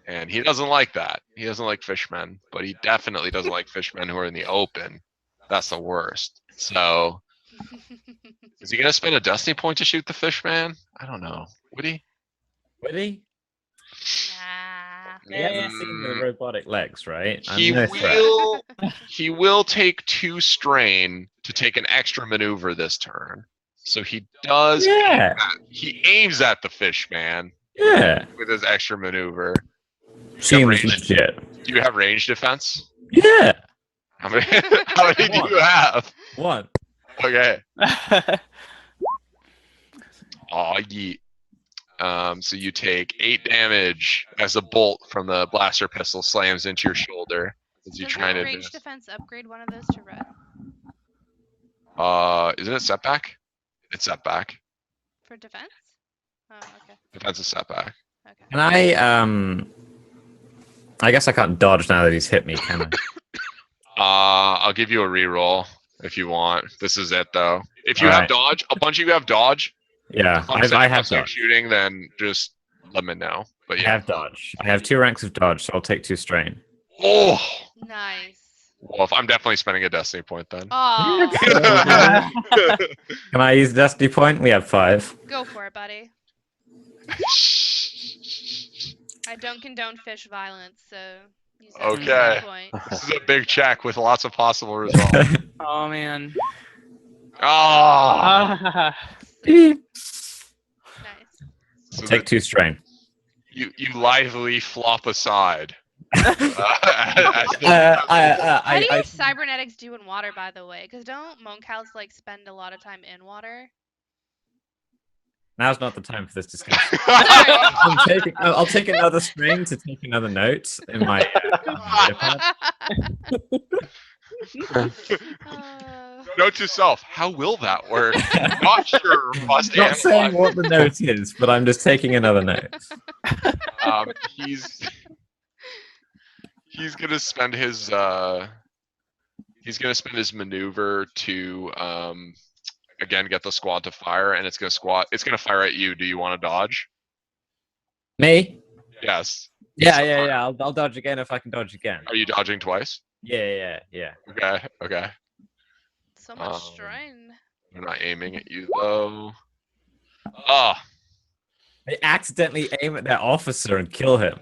And he doesn't like that. He doesn't like fishmen, but he definitely doesn't like fishmen who are in the open. That's the worst. So, is he gonna spend a destiny point to shoot the fish man? I don't know. Would he? Would he? Nah. He hasn't seen the robotic legs, right? I'm He no threat. will. He will take 2 strain to take an extra maneuver this turn. So he does. Yeah. He aims at the fish man Yeah. with his extra maneuver. Seems range. legit. Do you have range defense? Yeah. How many do you have? 1. Okay. Aw, yeet. So you take 8 damage as a bolt from the blaster pistol slams into your shoulder as you Doesn't try and range advance. defense upgrade one of those to red Isn't it setback? It's setback. for defense? Oh, okay. Defense is setback. Okay. Can I guess I can't dodge now that he's hit me, can I? I'll give you a reroll if you want. This is it though. If you All have right. dodge, a bunch of you have dodge. Yeah, If I have start dodge. shooting, then just let me know. But I yeah. have dodge. I have 2 ranks of dodge, so I'll take 2 strain. Oh, Nice. well, I'm definitely spending a destiny point then. Oh, Can I use the destiny point? We have 5. go for it, buddy. I don't condone fish violence, so use that Okay. destiny point. This is a big check with lots of possible results. Oh man. Oh, Nice. so Take 2 strain. you lively flop aside. How do you cybernetics do in water, by the way? Because don't Monkhouse like spend a lot of time in water? Now's not the time for this discussion. Sorry. I'll take another strain to take another note in my notepad. Note to self: how will that work? Not sure. Must Not saying analyze. what the note is, but I'm just taking another note. He's gonna spend his maneuver to again get the squad to fire, and it's gonna fire at you. Do you want to dodge? Me? Yes. Yeah, So yeah, far. yeah. I'll dodge again if I can dodge again. Are you dodging twice? Yeah. Okay. So much Um, strain. I'm not aiming at you though. Oh, They accidentally aim at their officer and kill him.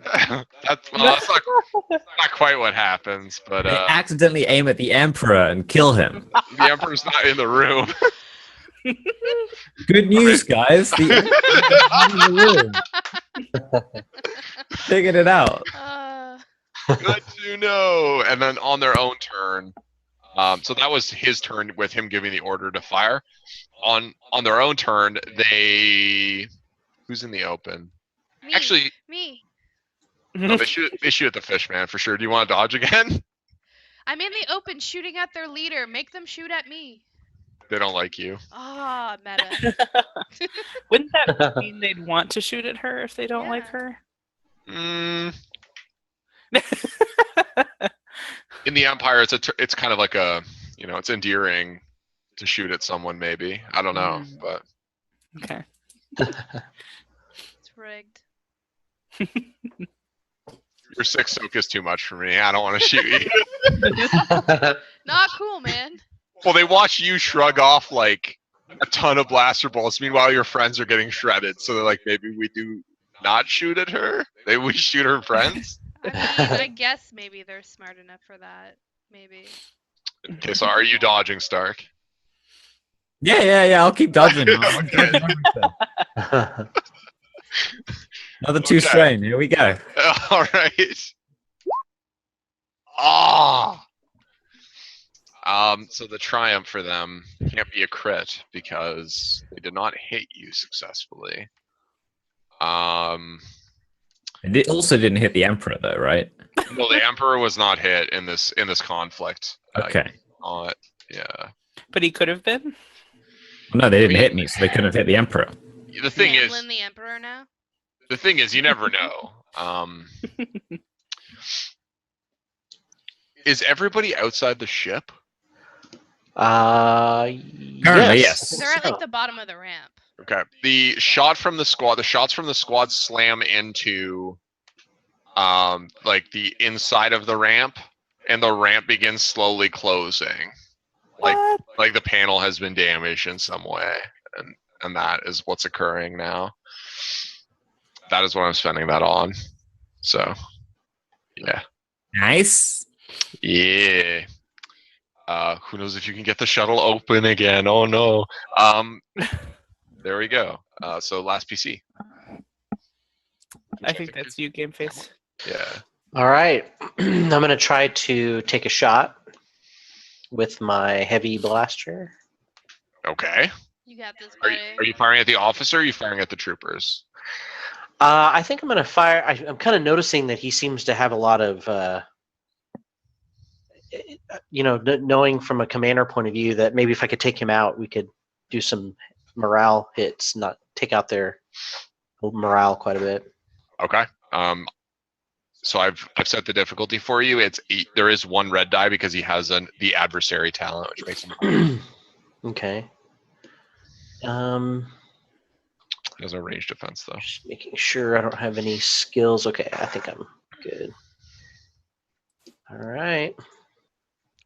that's not quite what happens, but They accidentally aim at the Emperor and kill him. the Emperor's not in the room. Good news, guys. The Emperor's not in the room. Figured it out. Good to know. And then on their own turn, so that was his turn with him giving the order to fire. On their own turn, who's in the open? Me. Actually, Me. no, they shoot at the fish man for sure. Do you want to dodge again? I'm in the open shooting at their leader. Make them shoot at me. They don't like you. Ah, meta. Wouldn't that mean they'd want to shoot at her if they don't like Yeah. her? In the Empire, it's kind of like a, it's endearing to shoot at someone. Maybe I don't know, but Okay. It's rigged. your 6 soak is too much for me. I don't want to shoot you. Not cool, man. Well, they watch you shrug off like a ton of blaster bolts. Meanwhile, your friends are getting shredded. So they're like, maybe we do not shoot at her. Maybe we shoot her friends. I mean, I guess maybe they're smart enough for that. Maybe. Okay, so are you dodging, Stark? Yeah. I'll keep dodging. I'm Okay. dodging everything. Another 2 Okay. strain. Here we go. All right. Ah. So the triumph for them can't be a crit because they did not hit you successfully. And it also didn't hit the Emperor, though, right? No, the Emperor was not hit in this conflict. Okay. Yeah. But he could have been. No, they didn't hit me, so they couldn't have hit the Emperor. The thing is, Hamlin the Emperor now? you never know. Is everybody outside the ship? Apparently, yes. They're at like the bottom of the ramp. Okay. The shots from the squad slam into like the inside of the ramp, and the ramp begins slowly closing. Like the panel has been damaged in some way, and that is what's occurring now. That is what I'm spending that on. So yeah. Nice. Yeah. Who knows if you can get the shuttle open again? Oh no. There we go. So last PC. I think that's you, Game Face. Yeah. All right. I'm going to try to take a shot with my heavy blaster. Okay. You got this, Are buddy. you firing at the officer or are you firing at the troopers? I think I'm going to fire. I'm kind of noticing that he seems to have a lot of, knowing from a commander point of view that maybe if I could take him out, we could do some morale hits, not take out their morale quite a bit. Okay. So I've set the difficulty for you. There is 1 red die because he has the adversary talent, which makes him Okay. he has a range defense though. Just making sure I don't have any skills. Okay, I think I'm good. All right.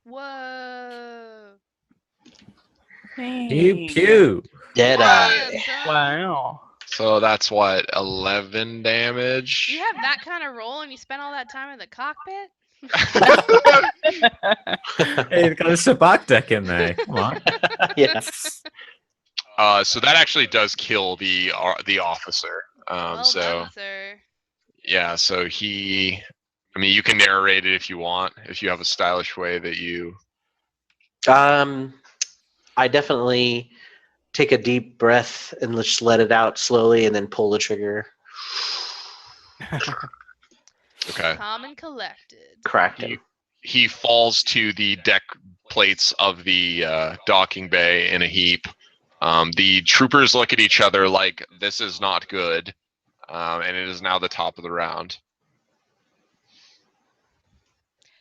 Whoa. Pew pew. Dead eye. Wow. So that's what, 11 damage. You have that kind of roll and you spent all that time in the cockpit? Hey, got a Sabak deck in there. Come on. Yes. So that actually does kill the officer. Well So done, sir. yeah, so you can narrate it if you want, if you have a stylish way that you. I definitely take a deep breath and just let it out slowly, and then pull the trigger. Okay. Calm and collected. Cracked him. He falls to the deck plates of the docking bay in a heap. The troopers look at each other like this is not good, and it is now the top of the round.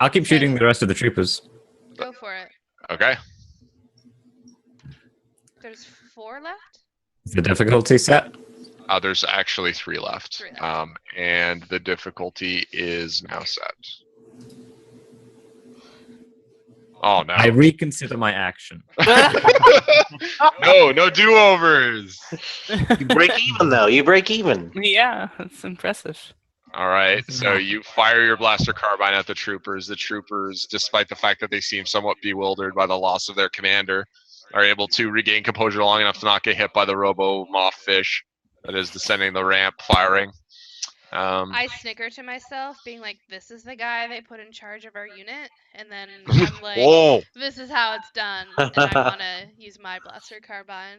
I'll keep shooting the rest of the troopers. Go for it. Okay. There's 4 left? Is the difficulty set? There's actually 3 left. 3 left. And the difficulty is now set. Oh no! I reconsider my action. No do-overs. You break even though. You break even. Yeah, that's impressive. All right, so you fire your blaster carbine at the troopers. The troopers, despite the fact that they seem somewhat bewildered by the loss of their commander, are able to regain composure long enough to not get hit by the Robo Moff fish that is descending the ramp, firing. I snicker to myself, being like, "This is the guy they put in charge of our unit," and then I'm like, Whoa! "This is how it's done," and I want to use my blaster carbine.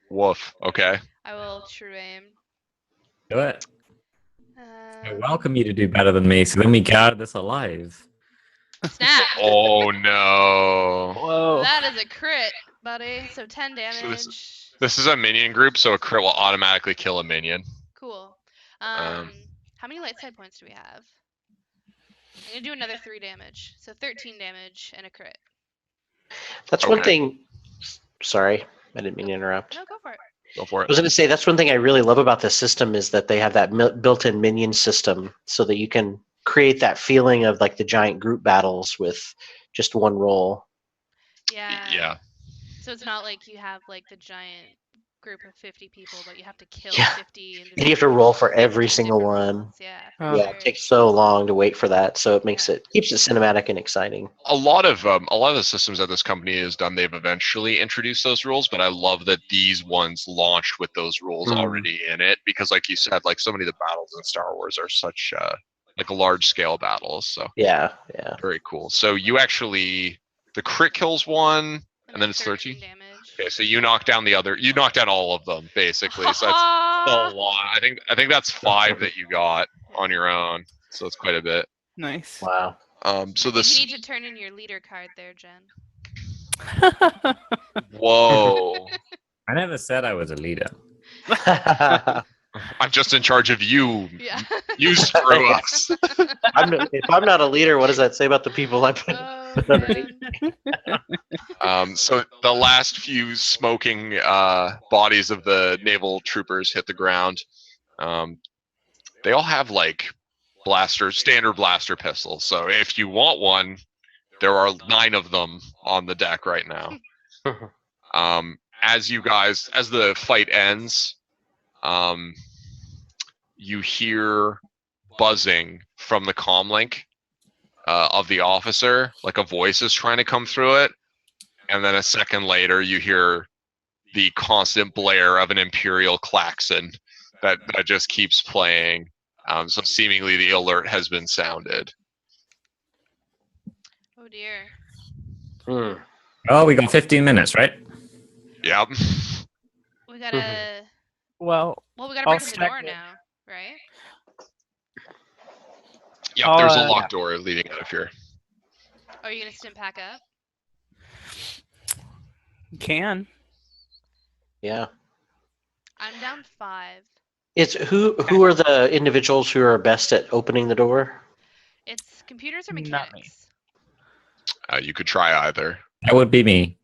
Woof. Okay. I will true aim. Do it. I Um, welcome you to do better than me, so then we get out of this alive. Snap! Oh no! Whoa. That is a crit, buddy. So 10 damage. This is a minion group, so a crit will automatically kill a minion. Cool. Um, How many light side points do we have? I'm gonna do another 3 damage. So 13 damage and a crit. That's one Okay. thing. Sorry, I didn't mean to interrupt. No, go for it. Go for I it. was going to say that's one thing I really love about this system is that they have that built-in minion system, so that you can create that feeling of like the giant group battles with just one roll. Yeah. Yeah. So it's not like you have like the giant group of 50 people, but you have to kill Yeah. 50 And you have to roll for every different single one. rolls. Yeah. Oh. Yeah, it takes so long to wait for that, so it makes Yeah. it keeps it cinematic and exciting. A lot of the systems that this company has done, they've eventually introduced those rules, but I love that these ones launched with those rules Mhm. already in it, because like you said, like so many of the battles in Star Wars are such like large scale battles, so Yeah. very cool. So you actually, the crit kills one, and then it's 13? damage. Okay, so you knock down all of them basically. So that's a lot. I think that's 5 that you got on your own, so it's quite a bit. Nice. Wow. So You this, need to turn in your leader card there, Jen. whoa. I never said I was a leader. I'm just in charge of you. Yeah. You screw us. If I'm not a leader, what does that say about the people I'm Oh, man. So the last few smoking bodies of the naval troopers hit the ground. They all have like standard blaster pistols. So if you want one, there are 9 of them on the deck right now. As the fight ends, you hear buzzing from the comlink of the officer, like a voice is trying to come through it, and then a second later you hear the constant blare of an Imperial klaxon that just keeps playing. So seemingly the alert has been sounded. Oh dear. Hmm. Oh, we got 15 minutes, right? Yep. We gotta. Well, Well, we gotta I'll break in the stack door it. now, right? Yep. I'll, There's a locked door leading out of here. Are you gonna stim pack up? can. Yeah. I'm down 5. It's who are the individuals who are best at opening the door? It's computers or Not me. mechanics. You could try either. That would be me.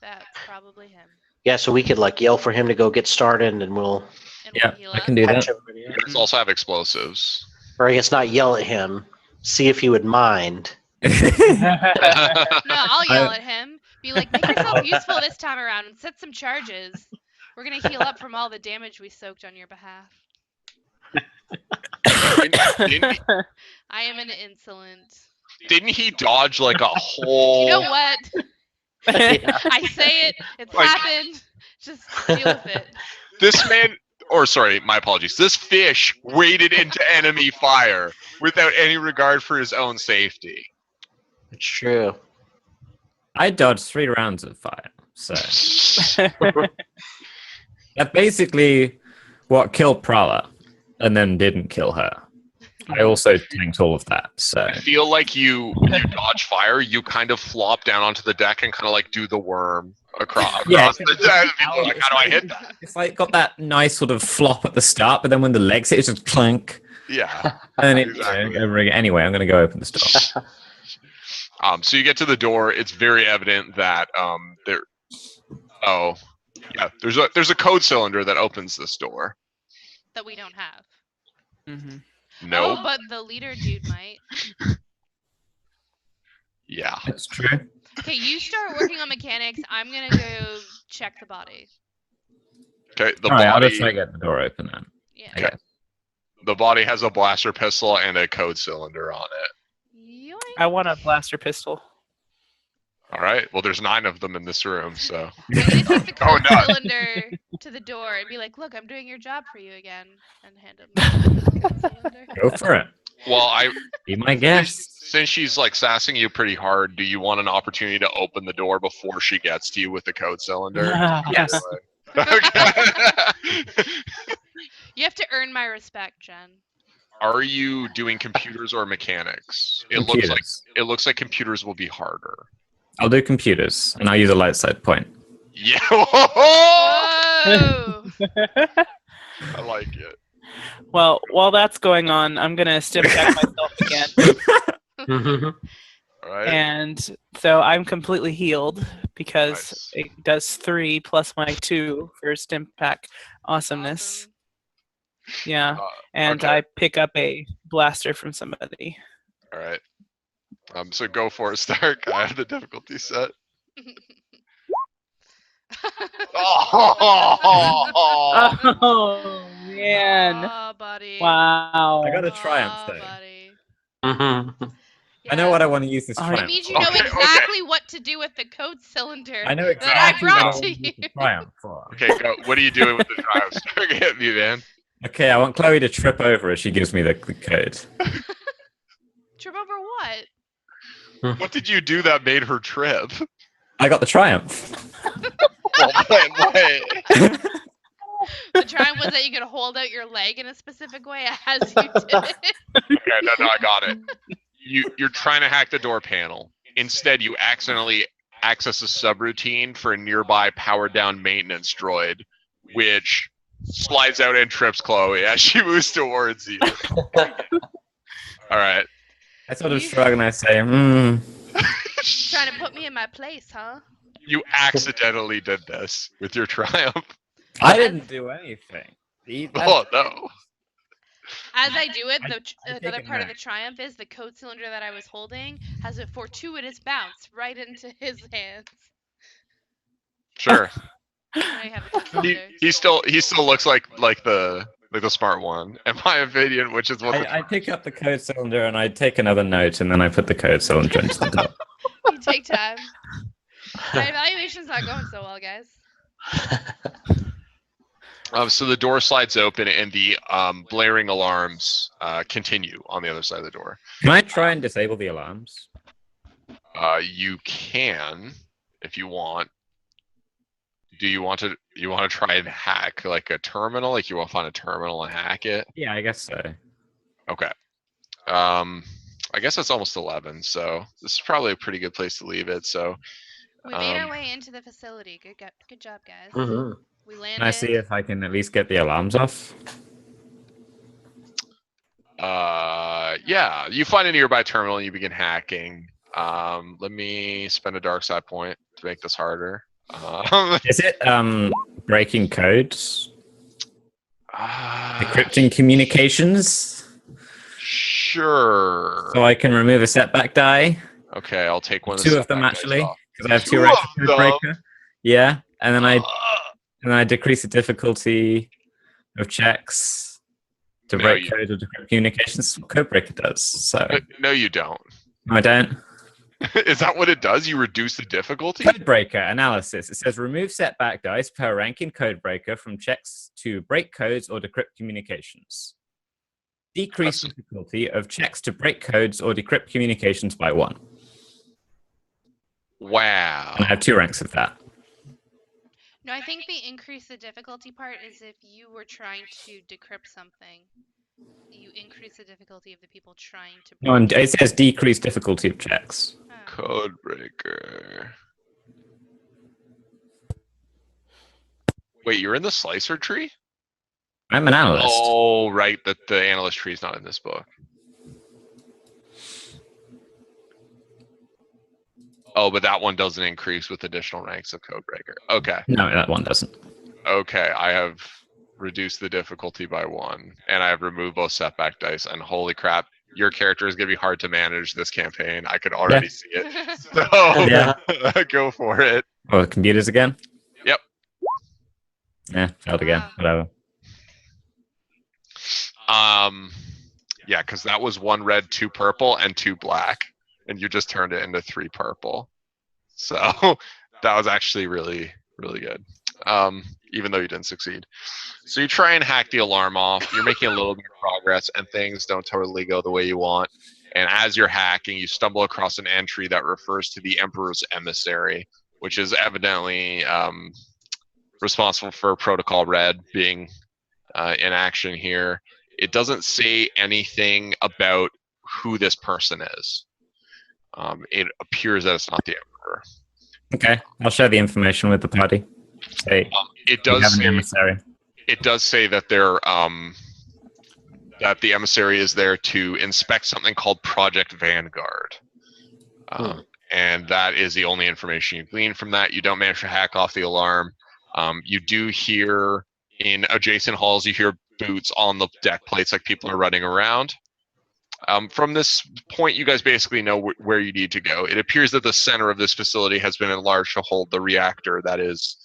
That's probably him. Yeah, so we could like yell for him to go get started, and we'll And Yeah, we'll heal I up. can do patch that. everybody You up. guys also have explosives. Or I guess not yell at him. See if he would mind. No, I'll yell at him. Be like, make yourself useful this time around and set some charges. We're gonna heal up from all the damage we soaked on your behalf. I am an insolent. Didn't he dodge like a whole? You know what? Yeah. I say it. It's Like- happened. Just deal with it. This man, or sorry, my apologies. This fish waded into enemy fire without any regard for his own safety. It's true. I dodged 3 rounds of fire, so that's basically what killed Prala, and then didn't kill her. I also tanked all of that, so I feel like when you dodge fire, you kind of flop down onto the deck and kind of like do the worm across Yeah. the deck. People are like, how do I hit that? it's like got that nice sort of flop at the start, but then when the legs hit, it's just clunk, Yeah. and then it Exactly. over again. Anyway, I'm gonna go open the door. So you get to the door. It's very evident that there. Oh, yeah. There's a code cylinder that opens this door. that we don't have. Hmm. No. Oh, but the leader dude might. Yeah. That's true. Okay, you start working on mechanics. I'm gonna go check the body. Okay. The All right, I'll body. just try to get the door open then. Yeah. I guess. The body has a blaster pistol and a code cylinder on it. Yoink. I want a blaster pistol. All right. Well, there's 9 of them in this room, so. I'm gonna take the Oh, code no. cylinder to the door and be like, "Look, I'm doing your job for you again," and hand him the code cylinder. Go for it. Well, Be my guest. since she's like sassing you pretty hard, do you want an opportunity to open the door before she gets to you with the code cylinder? Yes. Okay. You have to earn my respect, Jen. Are you doing computers or mechanics? Computers. It looks like computers will be harder. I'll do computers, and I'll use a light side point. Yeah. Whoa! I like it. Well, while that's going on, I'm gonna stim pack myself again, All right. and so I'm completely healed because Nice. it does 3 plus my 2 for stim pack awesomeness. Awesome. Yeah, Uh, and okay. I pick up a blaster from somebody. All right. So go for it, Stark. I have the difficulty set. Oh! Oh man! Aw, buddy. Wow. I got a triumph Aw, though. buddy. I know what I want to use this Oh, triumph It means you for. know Okay, exactly what to do with the code cylinder. I know that I exactly what I brought want to to use you. the triumph for. Okay, go. What are you doing with the drive? Stark, hit me, man. Okay, I want Chloe to trip over as she gives me the code. Trip over what? What did you do that made her trip? I got the triumph. Well, wait. The triumph was that you could hold out your leg in a specific way as you did it. Okay, no, I got it. You're trying to hack the door panel. Instead, you accidentally access a subroutine for a nearby powered down maintenance droid, which slides out and trips Chloe as she moves towards you. All right. I sort of shrug and I say, hmm. Trying to put me in my place, huh? You accidentally did this with your triumph. I didn't do anything. Oh no. As I do it, I another take it part of the back. triumph is the code cylinder that I was holding has a fortuitous bounce right into his hands. Sure. Now you have the code cylinder. He still looks like the smart one, in my opinion, which is what I pick up the code cylinder and I take another note and then I put the code cylinder into the door. You take time. My evaluation's not going so well, guys. So the door slides open and the blaring alarms continue on the other side of the door. Can I try and disable the alarms? You can, if you want. Do you want to try and hack like a terminal? Like you want to find a terminal and hack it? Yeah, I guess so. Okay. I guess it's almost 11, so this is probably a pretty good place to leave it. So We made our way into the facility. Good job, guys. Mhm. We landed. Can I see if I can at least get the alarms off? yeah, you find a nearby terminal and you begin hacking. Let me spend a dark side point to make this harder. Is it breaking codes? Uh, Decrypting communications? Sure. So I can remove a setback die? Okay, I'll take one of the 2 of them setback dice actually, off. because I have 2 2 ranks of of code them? breaker. Yeah, and then Uh, I decrease the difficulty of checks to No, break you- code or decrypt communications. Code breaker does. So no, you don't. no, I don't. Is that what it does? You reduce the difficulty? Codebreaker analysis. It says remove setback dice per rank in Codebreaker from checks to break codes or decrypt communications. Decrease That's- difficulty of checks to break codes or decrypt communications by 1. Wow. And I have 2 ranks of that. No, I think the increase the difficulty part is if you were trying to decrypt something, you increase the difficulty of the people trying to. No, and it says decrease difficulty of checks. Oh. Codebreaker. Wait, you're in the slicer tree? I'm an analyst. Oh, right. The analyst tree is not in this book. Oh, but that one doesn't increase with additional ranks of Codebreaker. Okay. No, that one doesn't. Okay. I have reduce the difficulty by 1, and I've removed both setback dice. And holy crap, your character is gonna be hard to manage this campaign. I could already see it. So Yeah. go for it. Oh, computers again? Yep. Yeah, failed again. Wow. Whatever. Yeah, because that was 1 red, 2 purple, and 2 black, and you just turned it into 3 purple. So that was actually really, really good. Even though you didn't succeed. So you try and hack the alarm off. You're making a little bit of progress, and things don't totally go the way you want. And as you're hacking, you stumble across an entry that refers to the Emperor's Emissary, which is evidently responsible for Protocol Red being in action here. It doesn't say anything about who this person is. It appears that it's not the Emperor. Okay, I'll share the information with the party. Say, It we does have an say emissary. it does say that they're that the emissary is there to inspect something called Project Vanguard. And that is the only information you glean from that. You don't manage to hack off the alarm. You do hear in adjacent halls, you hear boots on the deck plates like people are running around. From this point, you guys basically know where you need to go. It appears that the center of this facility has been enlarged to hold the reactor that is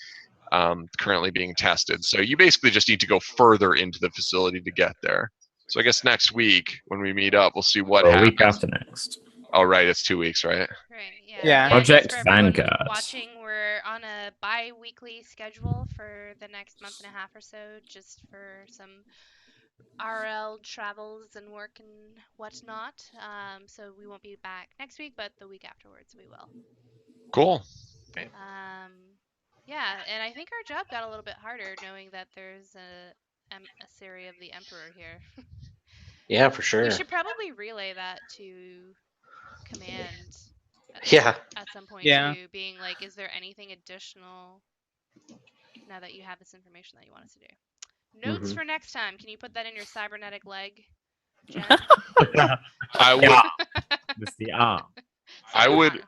currently being tested. So you basically just need to go further into the facility to get there. So I guess next week when we meet up, we'll see what Or a happens. week after next. Oh, right, it's 2 weeks, right? Right. Yeah. Yeah. Just Project for everyone Vanguard. watching, we're on a bi-weekly schedule for the next month and a half or so, just for some RL travels and work and whatnot. So we won't be back next week, but the week afterwards we will. Cool. Yeah, and I think our job got a little bit harder knowing that there's a emissary of the Emperor here. Yeah, for sure. We should probably relay that to command Yeah. at some point Yeah. too, being like, is there anything additional now that you have this information that you want us to do? Notes Mhm. for next time. Can you put that in your cybernetic leg, Jen? I would Yeah. It's the arm. I would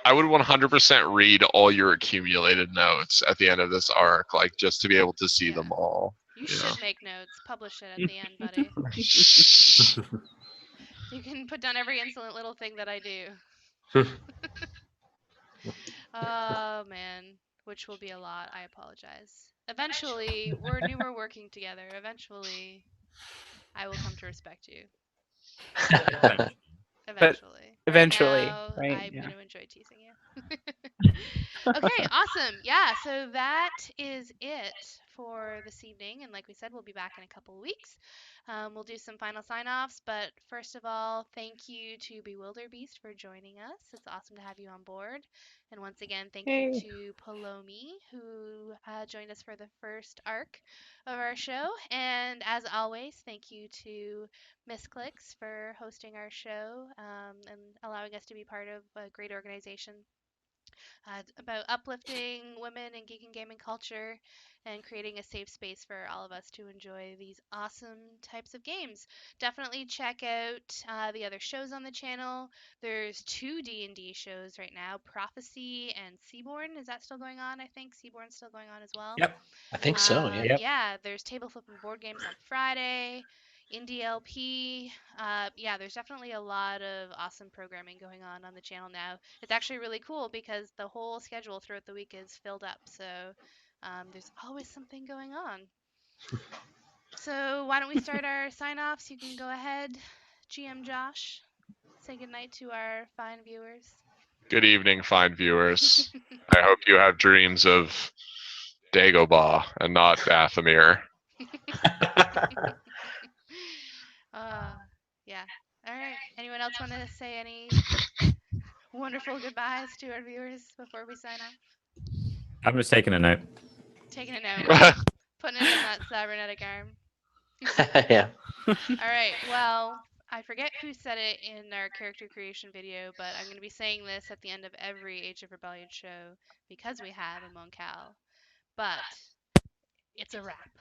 100% read all your accumulated notes at the end of this arc, like just to be able to see Yeah. them all. You Yeah. should make notes. Publish it at the end, buddy. You can put down every insolent little thing that I do. Oh man, which will be a lot. I apologize. Eventually, we're working together. Eventually, I will come to respect you. Eventually. eventually, now, right? I'm Yeah. going to enjoy teasing you. Okay, awesome. Yeah, so that is it for this evening. And like we said, we'll be back in a couple of weeks. We'll do some final sign-offs. But first of all, thank you to Bewilderbeast for joining us. It's awesome to have you on board. And once again, thank you to Palomi, who joined us for the first arc of our show. And as always, thank you to Misscliks for hosting our show and allowing us to be part of a great organization about uplifting women in geek and gaming culture and creating a safe space for all of us to enjoy these awesome types of games. Definitely check out the other shows on the channel. There's 2 D&D shows right now, Prophecy and Seaborn. Is that still going on? I think Seaborn's still going on as well. Yep. I think so. Yeah. Yep. Yeah, there's table flip and board games on Friday. Indie LP. Yeah, there's definitely a lot of awesome programming going on the channel now. It's actually really cool because the whole schedule throughout the week is filled up. So there's always something going on. So why don't we start our sign-offs? You can go ahead, GM Josh. Say goodnight to our fine viewers. Good evening, fine viewers. I hope you have dreams of Dagobah and not Dathomir. Yeah. All right. Anyone else want to say any wonderful goodbyes to our viewers before we sign off? I'm just taking a note. Taking a note. Putting it in that cybernetic arm. Yeah. All right. Well, I forget who said it in our character creation video, but I'm going to be saying this at the end of every Age of Rebellion show because we have a Moncal. But it's a wrap.